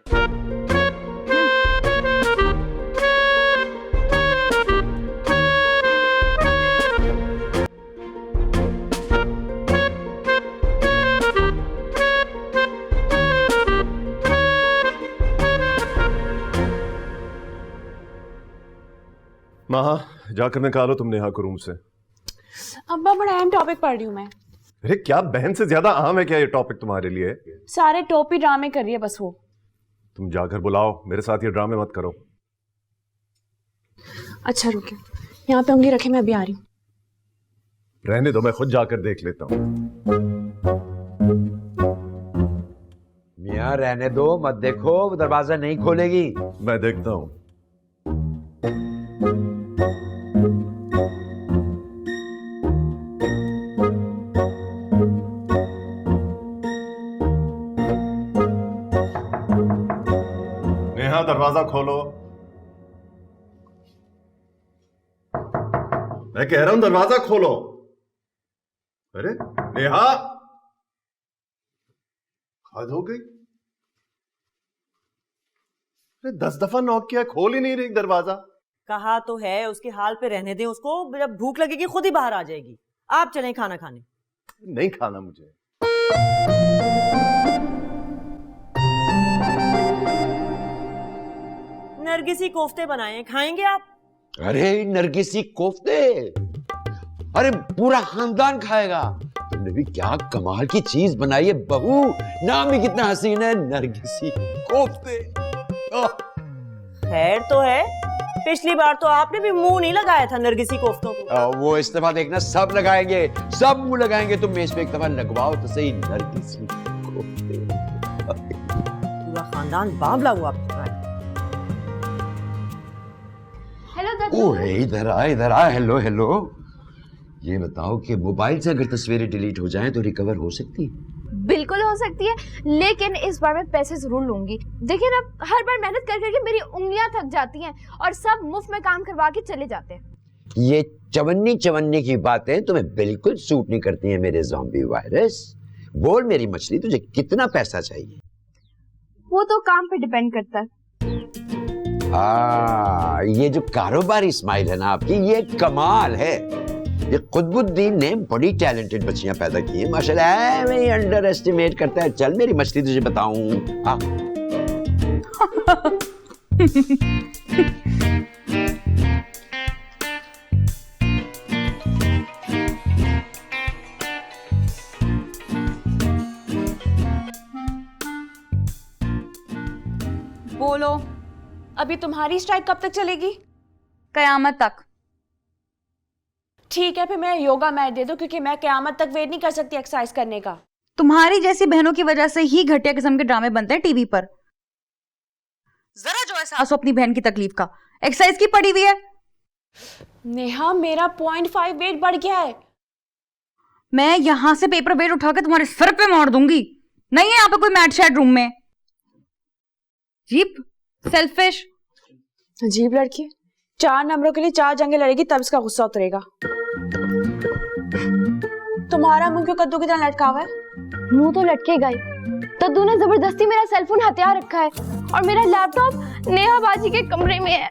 महा जाकर निकालो तुम नेहा को रूम से। अब्बा बड़ा अहम टॉपिक पढ़ रही हूँ मैं। अरे क्या बहन से ज्यादा अहम है क्या ये टॉपिक तुम्हारे लिए? सारे टोपी ड्रामे कर रही है बस वो। तुम जाकर बुलाओ, मेरे साथ ये ड्रामे मत करो। अच्छा रुके, यहाँ पे उंगली रखे, मैं अभी आ रही हूँ। रहने दो, मैं खुद जाकर देख लेता हूँ। मियाँ रहने दो, मत देखो, वो दरवाजा नहीं खोलेगी। मैं देखता हूँ। नेहा दरवाजा खोलो। मैं कह रहा हूं दरवाजा खोलो। अरे नेहा, हद हो गई। अरे 10 दफा नॉक किया, खोल ही नहीं रही दरवाजा। कहा तो है उसके हाल पे रहने दें उसको, जब भूख लगेगी खुद ही बाहर आ जाएगी। आप चलें खाना खाने। नहीं खाना मुझे। नरगिसी कोफ्ते बनाए हैं, खाएंगे आप? अरे नरगिसी कोफ्ते, अरे पूरा खानदान खाएगा। तुमने भी क्या कमाल की चीज बनाई है बहू, नाम भी कितना हसीन है, नरगिसी कोफ्ते। खैर तो है, पिछली बार तो आपने भी मुंह नहीं लगाया था नरगिसी कोफ्तों को। वो इस दफा देखना सब लगाएंगे, सब मुंह लगाएंगे। तुम मेज पे एक दफा लगवाओ तो सही, नरगिसी कोफ्ते। पूरा खानदान बावला हुआ आपका। हेलो दादू। ओह इधर आ, इधर आ। Hello hello. ये बताओ कि मोबाइल से अगर तस्वीरें डिलीट हो जाएं तो रिकवर हो सकती है? बिल्कुल हो सकती है, लेकिन इस बार मैं पैसे जरूर लूंगी। देखिए ना, हर बार मेहनत कर करके मेरी उंगलियां थक जाती हैं और सब मुफ्त में काम करवा के चले जाते हैं। ये चवन्नी चवन्नी की बातें तुम्हें बिल्कुल सूट नहीं करती हैं मेरे ज़ॉम्बी वायरस। बोल मेरी मछली, तुझे कितना पैसा चाहिए? वो तो काम पे डिपेंड करता है। ये जो कारोबारी स्माइल है ना आपकी, ये कमाल है। ये कुतुबुद्दीन ने बड़ी टैलेंटेड बच्चियां पैदा की है माशाल्लाह। मैं अंडर एस्टिमेट करता है। चल मेरी मछली तुझे बताऊं। बोलो, अभी तुम्हारी स्ट्राइक कब तक चलेगी? कयामत तक। ठीक है, फिर मैं योगा मैट दे दो, क्योंकि मैं कयामत तक वेट नहीं कर सकती एक्सरसाइज करने का। तुम्हारी जैसी बहनों की वजह से ही घटिया किस्म के ड्रामे बनते हैं टीवी पर। जरा जो एहसास हो अपनी बहन की तकलीफ का, एक्सरसाइज की पड़ी हुई है। नेहा, मेरा 0.5 वेट बढ़ गया है। मैं यहां से पेपर वेट उठा के तुम्हारे सर पे मार दूंगी। नहीं है यहाँ पे कोई मैट शैट रूम में। जीप सेल्फिश अजीब लड़की, 4 नंबरों के लिए 4 जंगे लड़ेगी तब इसका गुस्सा उतरेगा। तुम्हारा मुंह क्यों कद्दू की तरह लटका हुआ है? मुंह तो लटकेगा ही। तद्दू ने जबरदस्ती मेरा सेलफोन हथियार रखा है और मेरा लैपटॉप नेहा बाजी के कमरे में है।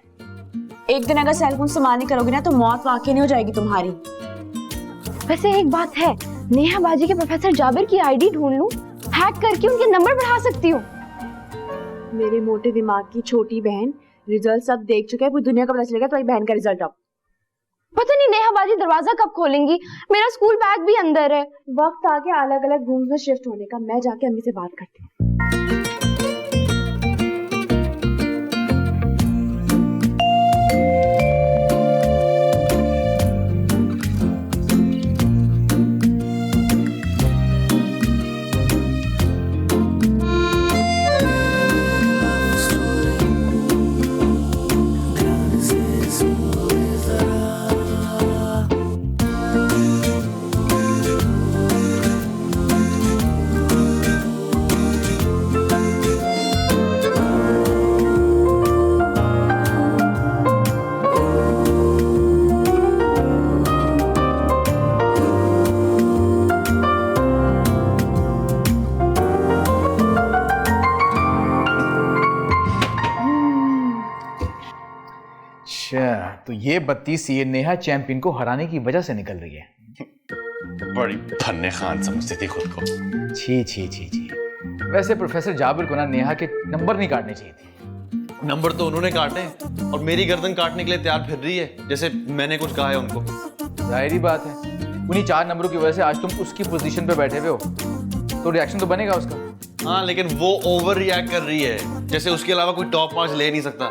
एक दिन अगर सेलफोन इस्तेमाल नहीं करोगी ना तो मौत वाकई नहीं हो जाएगी तुम्हारी। वैसे एक बात है, नेहा बाजी के प्रोफेसर जाबिर की आईडी ढूंढ लूं, हैक करके उनके नंबर बढ़ा सकती हूँ। मेरे मोटे दिमाग की छोटी बहन, रिजल्ट सब देख चुके हैं, पूरी दुनिया को पता चलेगा तुम्हारी बहन का रिजल्ट अब। पता नहीं नेहा बाजी दरवाजा कब खोलेंगी, मेरा स्कूल बैग भी अंदर है। वक्त आ गया अलग अलग रूम में शिफ्ट होने का। मैं जाके अम्मी से बात करती हूँ। तो ये 32 ये नेहा चैंपियन को हराने की वजह से निकल रही है। बड़ी फन्ने खान समझती थी खुद को। छी छी छी छी। वैसे प्रोफेसर जाबिर को ना नेहा के नंबर नहीं काटने चाहिए थे। नंबर तो उन्होंने काटे हैं और मेरी गर्दन काटने के लिए तैयार फिर रही है, जैसे मैंने कुछ कहा है उनको। जाहिर ही बात है, उन्हीं 4 नंबरों की वजह से आज तुम उसकी पोजीशन पे बैठे हुए हो, तो रिएक्शन तो बनेगा उसका। हाँ, लेकिन वो ओवर रिएक्ट कर रही है, जैसे उसके अलावा कोई टॉप 5 ले नहीं सकता।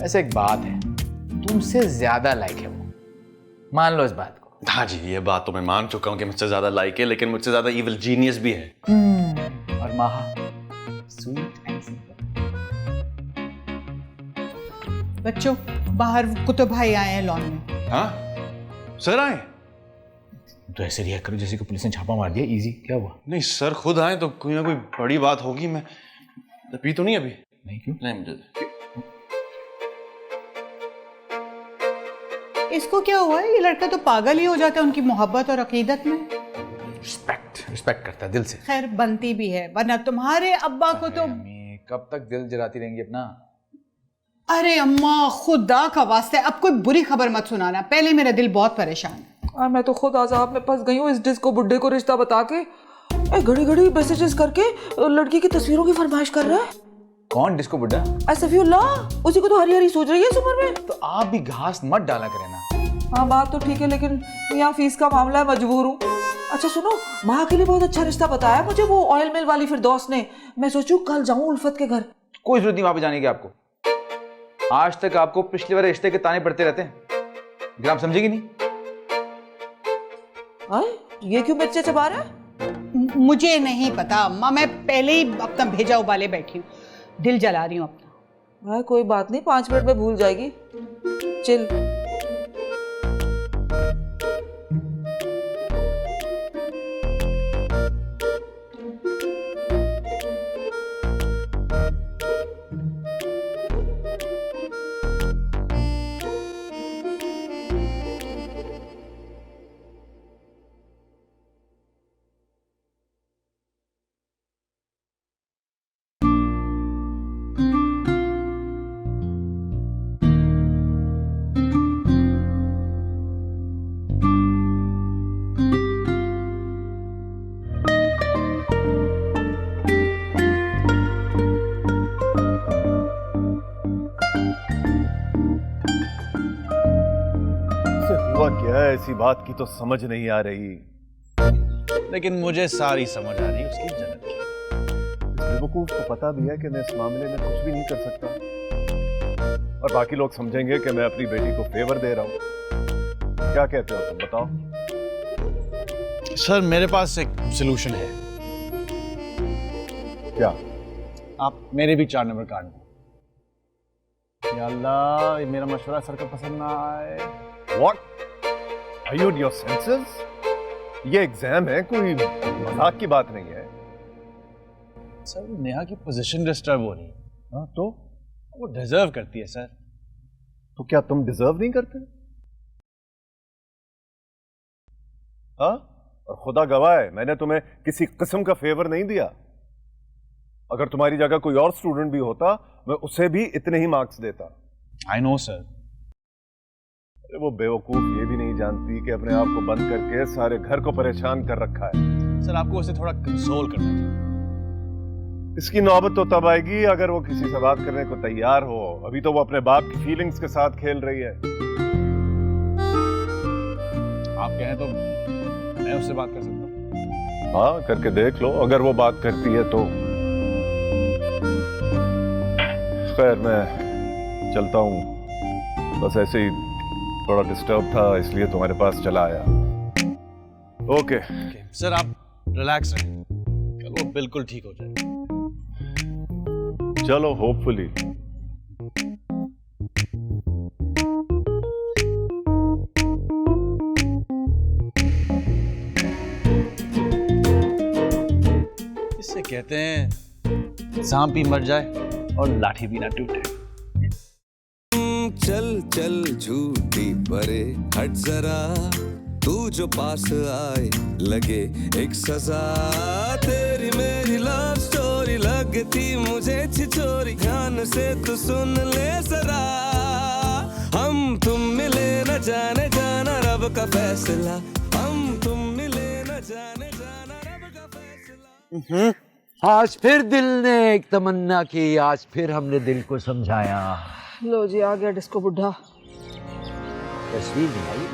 ऐसे एक बात है, तुमसे ज्यादा लाइक है वो, मान लो इस बात को। हाँ जी, ये बात तो मैं मान चुका हूँ कि मुझसे ज्यादा लाइक है, लेकिन मुझसे ज्यादा इविल जीनियस भी है। और माहा स्वीट एंड सिंपल। बच्चों, बाहर कुतुब भाई आए हैं लॉन में। हाँ सर आए? तो ऐसे रिएक्ट करो जैसे कि पुलिस ने छापा मार दिया। इजी, क्या हुआ? नहीं सर, खुद आए तो कोई ना कोई बड़ी बात होगी। मैं पी तो नहीं अभी? नहीं, क्यों? नहीं, मुझे इसको क्या हुआ है? ये लड़का तो पागल ही हो जाता है उनकी मोहब्बत और अकीदत में। रिस्पेक्ट करता है दिल से। खैर बनती भी है, वरना तुम्हारे अब्बा को तो। कब तक दिल जलाती रहेंगी अपना? अरे अम्मा, खुदा का वास्ते अब कोई बुरी खबर मत सुनाना, पहले मेरा दिल बहुत परेशान है। मैं तो खुद आजाब में फंस गई हूँ इस डिस्को बुड्ढे को रिश्ता बता के। घड़ी घड़ी मैसेजेस करके लड़की की तस्वीरों की फरमाइश कर रहा है। कौन डिस्को बुड्ढा? सफीउल्लाह, उसी को तो हरी हरी सोच रही है इस उम्र में। तो आप भी घास मत डाला करें ना। हाँ बात तो ठीक है, लेकिन यहाँ फीस का मामला है, मजबूर हूँ। अच्छा सुनो, माँ के लिए बहुत अच्छा रिश्ता बताया मुझे वो ऑयल मिल वाली फिरदौस ने। मैं सोचूं कल जाऊं उल्फत के घर। कोई जरूरत नहीं वहां पे जाने की आपको। आज तक आपको पिछले वाले रिश्ते के ताने पड़ते रहते हैं, लेकिन आप समझेगी नहीं। ये क्यों बच्चे चबा रहा है? मुझे नहीं पता अम्मा, मैं पहले ही अपना भेजा उबाले बैठी हूँ, दिल जला रही हूँ अपना। कोई बात नहीं, 5 मिनट में भूल जाएगी। चिल। क्या है, ऐसी बात की तो समझ नहीं आ रही, लेकिन मुझे सारी समझ आ रही उसकी जन्नत की। इस बेवकूफ को पता भी है कि मैं इस मामले में कुछ भी नहीं कर सकता, और बाकी लोग समझेंगे कि मैं अपनी बेटी को फेवर दे रहा हूं। क्या कहते हो तुम, बताओ? सर मेरे पास एक सलूशन है। क्या? आप मेरे भी 4 नंबर काट दो। या अल्लाह, ये मेरा मशवरा सर को पसंद ना आए। What? Are you in your senses? ये एग्जाम है, कोई मजाक की बात नहीं है। सर नेहा की पोजीशन डिस्टर्ब हो रही है। हाँ तो? वो डिजर्व करती है सर। तो क्या तुम डिजर्व नहीं करते? हाँ? और खुदा गवाह है, मैंने तुम्हें किसी किस्म का फेवर नहीं दिया। अगर तुम्हारी जगह कोई और स्टूडेंट भी होता, मैं उसे भी इतने ही मार्क्स देता। I know sir. वो बेवकूफ ये भी नहीं जानती कि अपने आप को बंद करके सारे घर को परेशान कर रखा है। सर आपको उसे थोड़ा कंसोल करना चाहिए। इसकी नौबत तो तब आएगी अगर वो किसी से बात करने को तैयार हो। अभी तो वो अपने बाप की फीलिंग्स के साथ खेल रही है। आप कहें तो मैं उससे बात कर सकता हूँ। हाँ, करके देख लो, अगर वो बात करती है तो। खैर मैं चलता हूँ, बस ऐसे ही थोड़ा डिस्टर्ब था इसलिए तुम्हारे पास चला आया। ओके सर आप रिलैक्स रहें, कल वो बिल्कुल ठीक हो जाएगा। चलो होपफुली। इससे कहते हैं सांप भी मर जाए और लाठी भी ना टूटे। चल चल झूठी परे हट जरा, तू जो पास आए लगे एक सजा। तेरी मेरी लव स्टोरी लगती मुझे छिछोरी, ध्यान से तू सुन ले जरा। हम तुम मिले न जाने जाना रब का फैसला, हम तुम मिले न जाने जाना रब का फैसला। आज फिर दिल ने एक तमन्ना की, आज फिर हमने दिल को समझाया। लो जी आ गया डिस्को बुढ़ा। तस्वीर नहीं आई?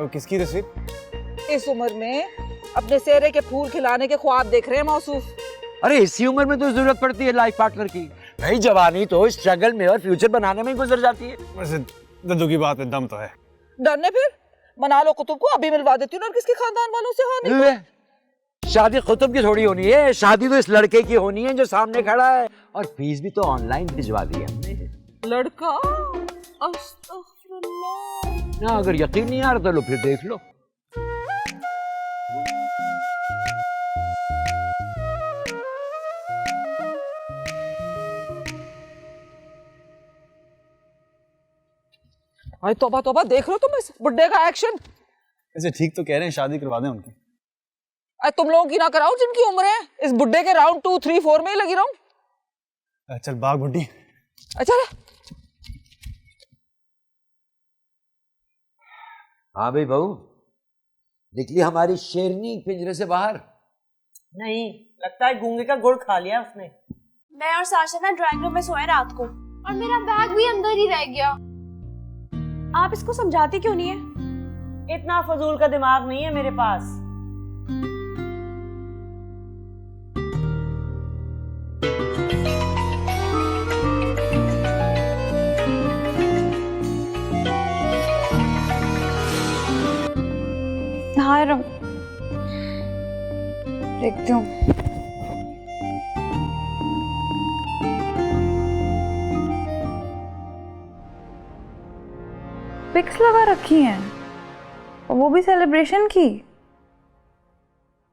किसकी तस्वीर? इस उम्र में अपने सेहरे के फूल खिलाने के ख्वाब देख रहे हैं मौसूफ। अरे इसी उम्र में तो जरूरत पड़ती है लाइफ पार्टनर की। भाई जवानी तो स्ट्रगल में और फ्यूचर बनाने में ही गुजर जाती है। वैसे दद्दू की बात में दम तो है। डरने फिर मना लो कुतुब को, अभी मिलवा देती हूँ। और किसके खानदान वालों से हो नहीं ले, शादी कुतुब की थोड़ी होनी है, शादी तो इस लड़के की होनी है जो सामने खड़ा है। और फीस भी तो ऑनलाइन भिजवा दी है हमने। लड़का अस्तगफुरुल्लाह। ना अगर यकीन नहीं आ रहा तो लो फिर देख लो। अरे तौबा तौबा, देख लो तुम इस बुड्ढे का एक्शन। ऐसे ठीक तो कह रहे हैं, शादी करवा दें उनकी। अरे तुम लोगों की ना कराओ जिनकी उम्र है। इस बुड्ढे के राउंड 2, 3, 4 में ही लगी रहूं। चल भाग बुड्ढी। अच्छा हाँ भाई बहू, निकली हमारी शेरनी पिंजरे से बाहर? नहीं, लगता है गूंगे का गुड़ खा लिया उसने। मैं और साशा ना ड्राइंग रूम में सोए रात को, और मेरा बैग भी अंदर ही रह गया। आप इसको समझाती क्यों नहीं है? इतना फजूल का दिमाग नहीं है मेरे पास। नहा रहा हूँ, देखती हूँ। पिक्स लगा रखी हैं और वो भी सेलिब्रेशन की।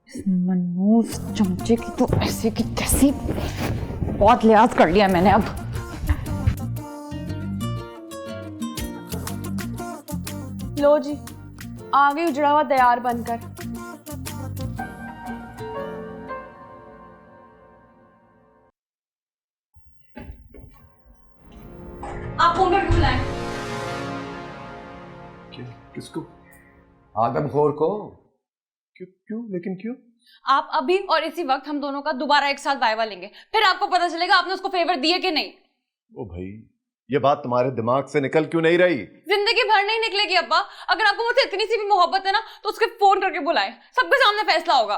इस मनूस चमचे की तो ऐसे की तैसी बहुत लिहाज कर लिया मैंने अब। लो जी, आ गई उजड़ा हुआ तैयार बनकर। आप फोन पर क्यों लाए? किसको? आदमखोर को। क्यों क्यों लेकिन क्यों? आप अभी और इसी वक्त हम दोनों का दोबारा एक साथ वाइवा लेंगे, फिर आपको पता चलेगा आपने उसको फेवर दिए कि नहीं। ओ भाई, ये बात तुम्हारे दिमाग से निकल क्यों नहीं रही? जिंदगी भर नहीं निकलेगी अब्बा। अगर आपको मुझसे इतनी सी भी मोहब्बत है ना तो उसके फोन करके बुलाएं, सबके सामने फैसला होगा।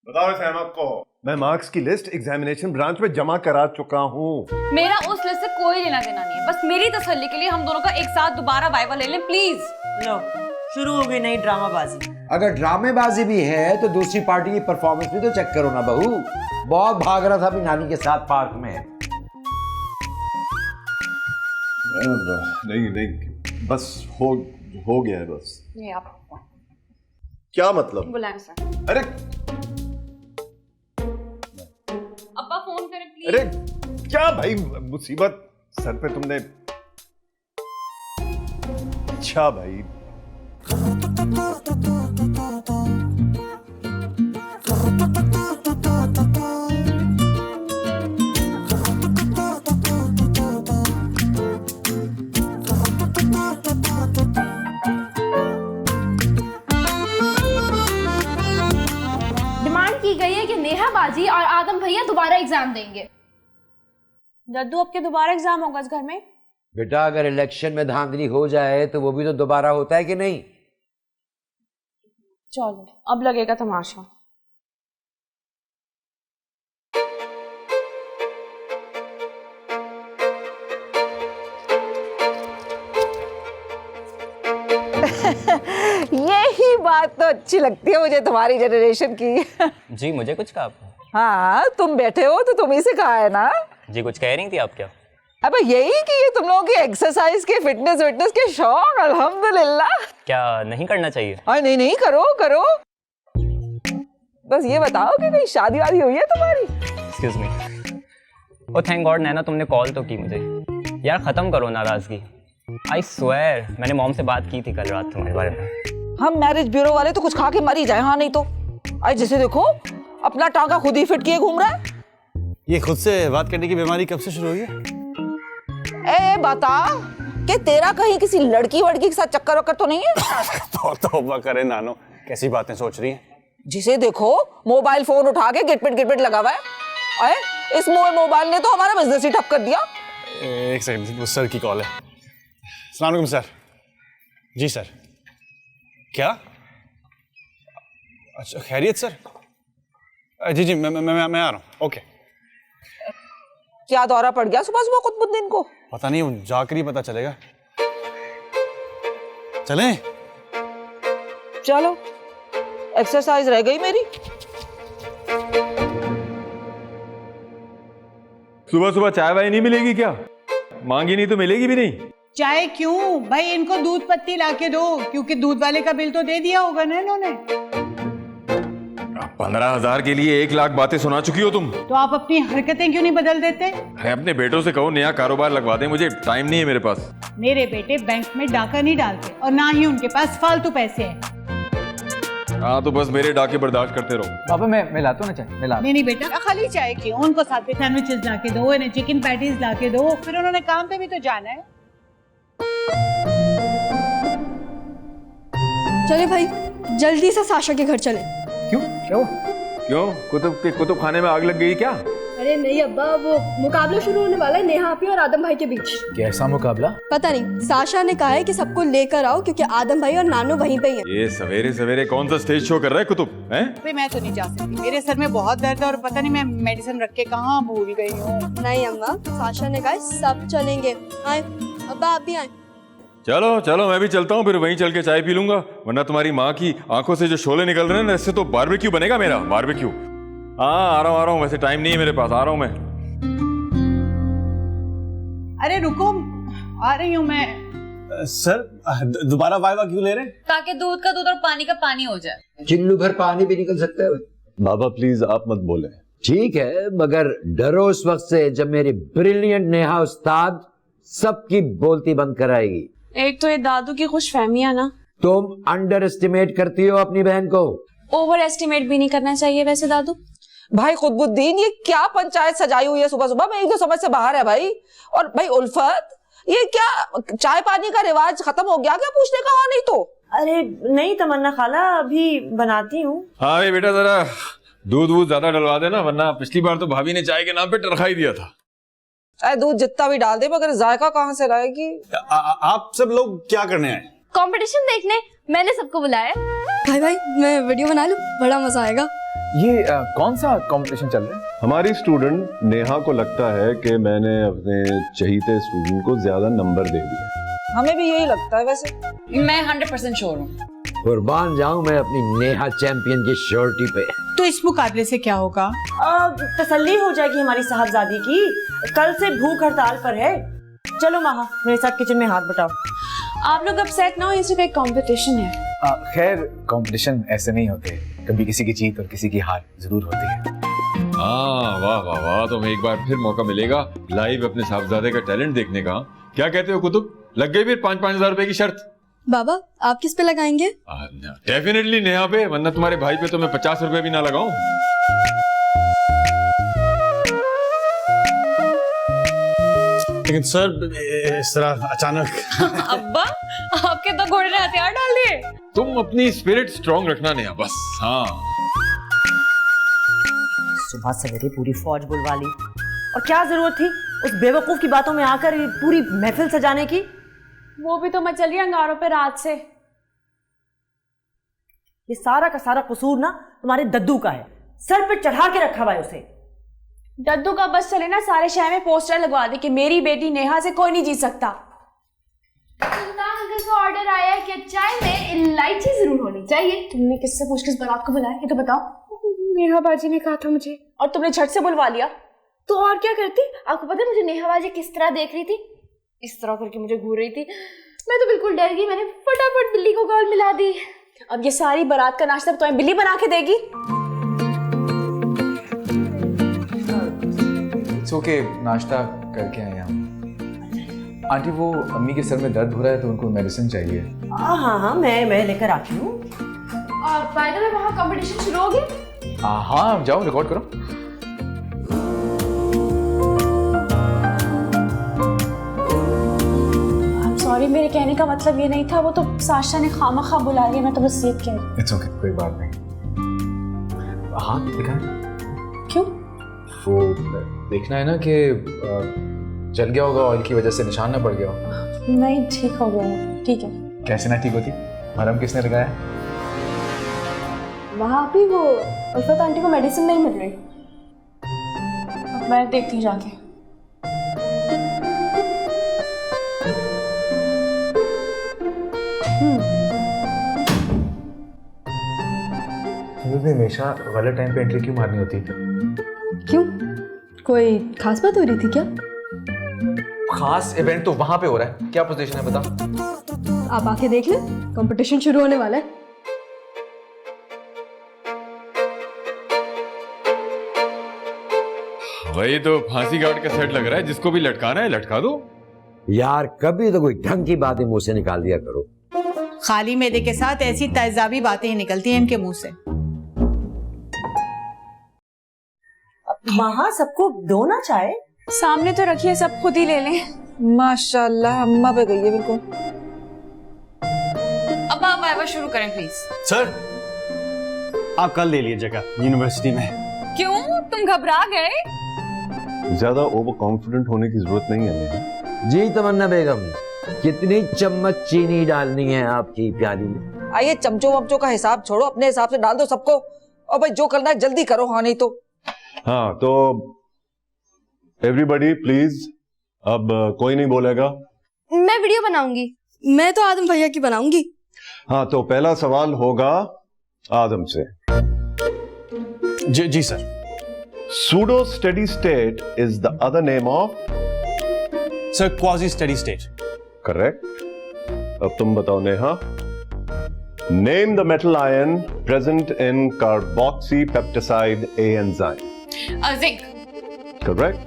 बताओ इस अहमद को। मैं मार्क्स की लिस्ट एग्जामिनेशन ब्रांच में जमा करा चुका हूँ। मेरा उस लिस्ट से कोई लेना देना नहीं है, बस मेरी तसल्ली के लिए हम दोनों का एक साथ दोबारा वाइवा ले लें प्लीज। लो, शुरू हो गई नई ड्रामाबाजी। अगर ड्रामेबाजी भी है तो दूसरी पार्टी की परफॉर्मेंस भी तो चेक करो ना बहू। बहुत भाग रहा था अपनी नानी के साथ पार्क में। नहीं, बस हो गया है बस। ये आप क्या मतलब? बुलाएं सर। अरे अब्बा फोन करें प्लीज। अरे क्या भाई मुसीबत सर पे तुमने। अच्छा भाई, डिमांड की गई है कि नेहा बाजी और आदम भैया दोबारा एग्जाम देंगे। दद्दू, अब के दोबारा एग्जाम होगा इस घर में? बेटा अगर इलेक्शन में धांधली हो जाए तो वो भी तो दोबारा होता है कि नहीं? चलो अब लगेगा तमाशा। यही बात तो अच्छी लगती है मुझे तुम्हारी जनरेशन की। जी मुझे कुछ कहा आपने? हाँ, तुम बैठे हो तो तुम ही से कहा है ना। जी कुछ कह रही थी आप? क्या अब यही कि ये तुम लोगों की एक्सरसाइज के फिटनेस के शौक अल्हम्दुलिल्लाह। क्या नहीं करना चाहिए? अरे नहीं, करो करो। बस ये बताओ कि कहीं शादी वादी हुई है तुम्हारी? Excuse me. Oh thank God Naina तुमने कॉल तो की मुझे। यार खत्म करो नाराजगी। आई स्वेयर मैंने मॉम से बात की थी कल रात तुम्हारे बारे में। हम मैरिज ब्यूरो वाले तो कुछ खा के मरी जाए। हाँ नहीं तो आज जैसे देखो अपना टांका खुद ही फिट किए घूम रहा है। ये खुद से बात करने की बीमारी कब से शुरू हुई है? ए बता कि तेरा कहीं किसी लड़की वड़की के साथ चक्कर वक्कर तो नहीं है? तौबा करे नानो, कैसी बातें सोच रही हैं? जिसे देखो मोबाइल फोन उठा के गिटपिट लगा हुआ है। अरे इस मोबाइल ने तो हमारा बिजनेस ही ठप कर दिया। एक सेकंड, वो सर की कॉल है। अस्सलाम वालेकुम सर। जी सर। क्या? अच्छा खैरियत सर? जी जी मैं आ रहा हूँ। ओके। क्या दौरा पड़ गया सुबह सुबह कुतुबुद्दीन को? पता नहीं, वो जाकर ही पता चलेगा। चलें? चलो, एक्सरसाइज रह गई मेरी। सुबह सुबह चाय वाय नहीं मिलेगी क्या? मांगी नहीं तो मिलेगी भी नहीं। चाय क्यों भाई, इनको दूध पत्ती लाके दो, क्योंकि दूध वाले का बिल तो दे दिया होगा ना इन्होंने। 15,000 के लिए 1 लाख बातें सुना चुकी हो तुम। तो आप अपनी हरकतें क्यों नहीं बदल देते? अरे अपने बेटों से कहो नया कारोबार लगवा दे, मुझे टाइम नहीं है मेरे पास। मेरे बेटे बैंक में डाका नहीं डालते और ना ही उनके पास फालतू पैसे हैं। हाँ तो बस मेरे डाके बर्दाश्त करते रहो। पापा मैं लाता हूँ ना चाय, मैं लाता हूँ। नहीं बेटा, खाली चाय क्यों, उनको साथ में सैंडविचेस ला के दो, इन्हें चिकन पैटीज ला के दो, फिर उन्होंने काम पे भी तो जाना है। चले भाई जल्दी से साशा के घर चले। क्यों? क्या हुआ? क्यों? कुतुब खाने में आग लग गई क्या? अरे नहीं अब्बा, वो मुकाबला शुरू होने वाला है नेहा आपी और आदम भाई के बीच। कैसा मुकाबला? पता नहीं, साशा ने कहा है कि सबको लेकर आओ क्योंकि आदम भाई और नानो वहीं पे ही हैं। ये सवेरे सवेरे कौन सा स्टेज शो कर रहा है कुतुब? हैं? मैं तो नहीं जा सकती, मेरे सर में बहुत दर्द है और पता नहीं मैं मेडिसिन रख के कहाँ भूल गई हूँ। नहीं अम्मा, साशा ने कहा सब चलेंगे। आए अब्बा, आप भी आए। चलो चलो मैं भी चलता हूँ, फिर वहीं चल के चाय पी लूंगा, वरना तुम्हारी माँ की आंखों से जो शोले निकल रहे हैं ना, इससे तो बारबेक्यू बनेगा मेरा, बारबेक्यू। हाँ आ रहा हूँ, वैसे टाइम नहीं है मेरे पास, आ रहा हूँ मैं। अरे रुको, आ रही हूँ मैं। सर दोबारा वाइवा क्यों ले रहे हैं? ताकि दूध का दूध और पानी का पानी हो जाए। चिल्लू भर पानी भी निकल सकता है। बाबा प्लीज आप मत बोले। ठीक है, मगर डरो उस वक्त से जब मेरी ब्रिलियंट नेहा उस्ताद सबकी बोलती बंद कराएगी। एक तो ये दादू की खुशफहमियां ना। तुम अंडर एस्टिमेट करती हो अपनी बहन को। ओवर एस्टिमेट भी नहीं करना चाहिए वैसे दादू। भाई खुतबुद्दीन, ये क्या पंचायत सजाई हुई है सुबह सुबह, मैं एक तो समझ से बाहर है भाई। और भाई उल्फत, ये क्या चाय पानी का रिवाज खत्म हो गया क्या? पूछने का नहीं तो। अरे नहीं तमन्ना खाला, अभी बनाती हूँ। हाँ भाई बेटा, जरा दूध वूध ज्यादा डलवा देना, वरना पिछली बार तो भाभी ने चाय के नाम पे टरखा ही दिया था। चाहे दूध जितना भी डाल दे मगर जायका कहाँ से लाएगी? आप सब लोग क्या करने आए? कंपटीशन देखने मैंने सबको बुलाया। भाई मैं वीडियो बना लूं, बड़ा मजा आएगा। ये कौन सा कंपटीशन चल रहा है? हमारी स्टूडेंट नेहा को लगता है कि मैंने अपने चहीते स्टूडेंट को ज्यादा नंबर दे दिए। हमें भी यही लगता है वैसे। मैं 100% श्योर हूँ। कुर्बान जाऊं मैं अपनी नेहा चैंपियन की श्योरिटी पे। तो इस मुकाबले से क्या होगा? तसल्ली हो जाएगी हमारी साहबजादी की, कल से भूख हड़ताल पर है। चलो महा, मेरे साथ किचन में हाथ बटाओ। आप लोग अपसेट ना हो, ये सिर्फ एक कंपटीशन है। खैर कंपटीशन ऐसे नहीं होते, कभी किसी की जीत और किसी की हार जरूर होती है। हाँ वाह वाह वाह, तो एक बार फिर मौका मिलेगा लाइव अपने साहबजादे का टैलेंट देखने का। क्या कहते हो कुतुब, लग गई फिर 5-5 हजार रुपए की शर्त? बाबा आप किस पे लगाएंगे? डेफिनेटली नेहा पे, वरना तुम्हारे भाई पे तो मैं 50 रुपए भी ना लगाऊं। लेकिन सर इस तरह अचानक। अब्बा आपके तो घोड़े ने हथियार डाल दिए। तुम अपनी स्पिरिट स्ट्रांग रखना नेहा, बस। हाँ सुबह सवेरे पूरी फौज बुलवा ली, और क्या जरूरत थी उस बेवकूफ की बातों में आकर पूरी महफिल सजाने की? वो भी तो मचल रही है अंगारों पे रात से। ये सारा का सारा कसूर ना तुम्हारे दद्दू का है, सर पे चढ़ा के रखा हुआ है उसे। दद्दू का बस चले ना, सारे शहर में पोस्टर लगवा दे कि मेरी बेटी नेहा से कोई नहीं जीत सकता। अंकल का ऑर्डर आया है कि चाय में इलायची जरूर होनी चाहिए। तुमने किससे पूछ के इस बारात को बुलाया, ये तो बताओ। नेहा बाजी ने कहा था मुझे। और तुमने झट से बुलवा लिया। तो और क्या करती? आपको पता है मुझे नेहा बाजी किस तरह देख रही थी? इस तरह करके मुझे घूर रही थी, मैं तो बिल्कुल डर गई। मैंने फटाफट बिल्ली को कॉल मिला दी। अब ये सारी बारात का नाश्ता तुम्हें बिल्ली बना के देगी? ओके, नाश्ता करके आए हम। आंटी वो अम्मी के सर में दर्द हो रहा है तो उनको मेडिसिन चाहिए। हाँ मैं लेकर आती हूँ। और बाय द वे वहाँ कंपटीशन शुरू हो गया? हाँ जाओ रिकॉर्ड करो। सॉरी, मेरे कहने का मतलब ये नहीं था, वो तो साशा ने खामखा बुला लिया, मैं तो बस ये कह रही। इट्स ओके, कोई बात नहीं। हाथ दिखाएं। क्यों? वो देखना है ना कि जल गया होगा ऑयल की वजह से, निशान ना पड़ गया हो। नहीं, ठीक हो गया। ठीक है। कैसे ना ठीक होती? मरहम किसने लगाया? वहाँ भी वो उल्फत आंटी को मेडिसिन नहीं मिल रही। अब मैं देखती हूँ जाके। तुम्हें हमेशा गलत टाइम पे एंट्री क्यों मारनी होती है? क्यों? कोई खास बात हो रही थी क्या? खास इवेंट तो वहां पे हो रहा है। क्या पोजीशन है बता? आप आके देख लें, कंपटीशन शुरू होने वाला है। वही तो फांसी गार्ड का सेट लग रहा है, जिसको भी लटकाना है लटका दो। यार कभी तो कोई ढंग की बातें मुंह से निकाल दिया करो। खाली मैदे के साथ ऐसी तेजाबी बातें ही निकलती हैं इनके मुंह से। वहाँ सबको दो ना चाय। सामने तो रखिए, सब खुद ही ले लें। माशाल्लाह अम्मा पे गई है बिल्कुल। अब आप वाइवा शुरू करें प्लीज। सर आप कल ले लिए जगह यूनिवर्सिटी में। क्यों, तुम घबरा गए? ज्यादा ओवर कॉन्फिडेंट होने की जरूरत नहीं है नेहा। जी तमन्ना बेगम, कितनी चम्मच चीनी डालनी है आपकी प्याली में? आइए, चमचों वमचों का हिसाब छोड़ो, अपने हिसाब से डाल दो सबको। और भाई जो करना है जल्दी करो, हाँ नहीं तो। हाँ तो एवरीबडी प्लीज, अब कोई नहीं बोलेगा। मैं वीडियो बनाऊंगी। मैं तो आदम भैया की बनाऊंगी। हाँ तो पहला सवाल होगा आदम से। जी sir. Pseudo steady state is the other name of? Sir quasi steady state. Correct. अब तुम बताओ Neha. Name the metal ion present in carboxypeptide A enzyme. Zinc. Correct.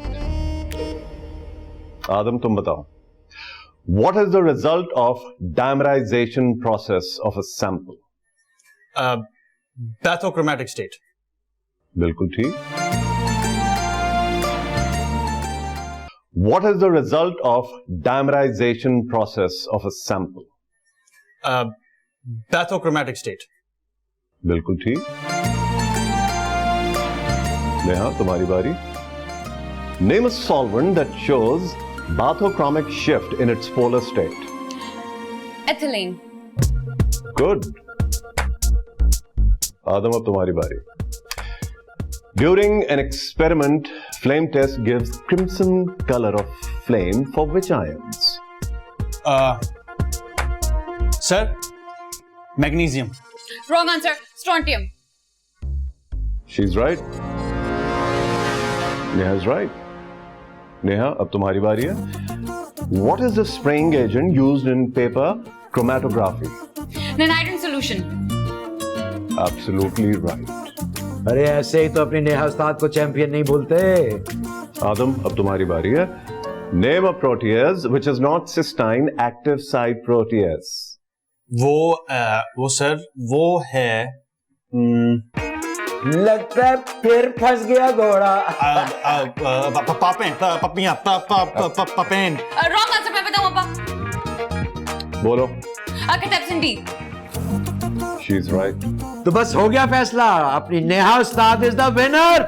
Adam तुम बताओ। What is the result of dimerization process of a sample? Pathochromatic state. बिल्कुल ठीक। What is the result of dimerization process of a sample? Pathochromatic state. बिल्कुल ठीक। नेहा तुम्हारी बारी। Name a solvent that shows bathochromic shift in its polar state. Ethylene. Good. आदम अब तुम्हारी बारी। During an experiment, flame test gives crimson color of flame for which ions? Sir magnesium. Wrong answer. Strontium. She's right. Neha is right. Neha, अब तुम्हारी बारी है। What is the spraying agent used in paper chromatography? Naniron solution. Absolutely right. अरे ऐसे ही तो अपनी नेहा उस्ताद को champion नहीं बोलते। आदम अब तुम्हारी बारी है। Name a protease which is not cysteine active site protease. वो सर वो है लगता है फिर फंस गया घोड़ा। पपियां पपेन। Wrong answer. मैं बताऊं अब्बा? बोलो। Cathepsin D. She's right. तो बस हो गया फैसला, अपनी नेहा उस्ताद इज द विनर।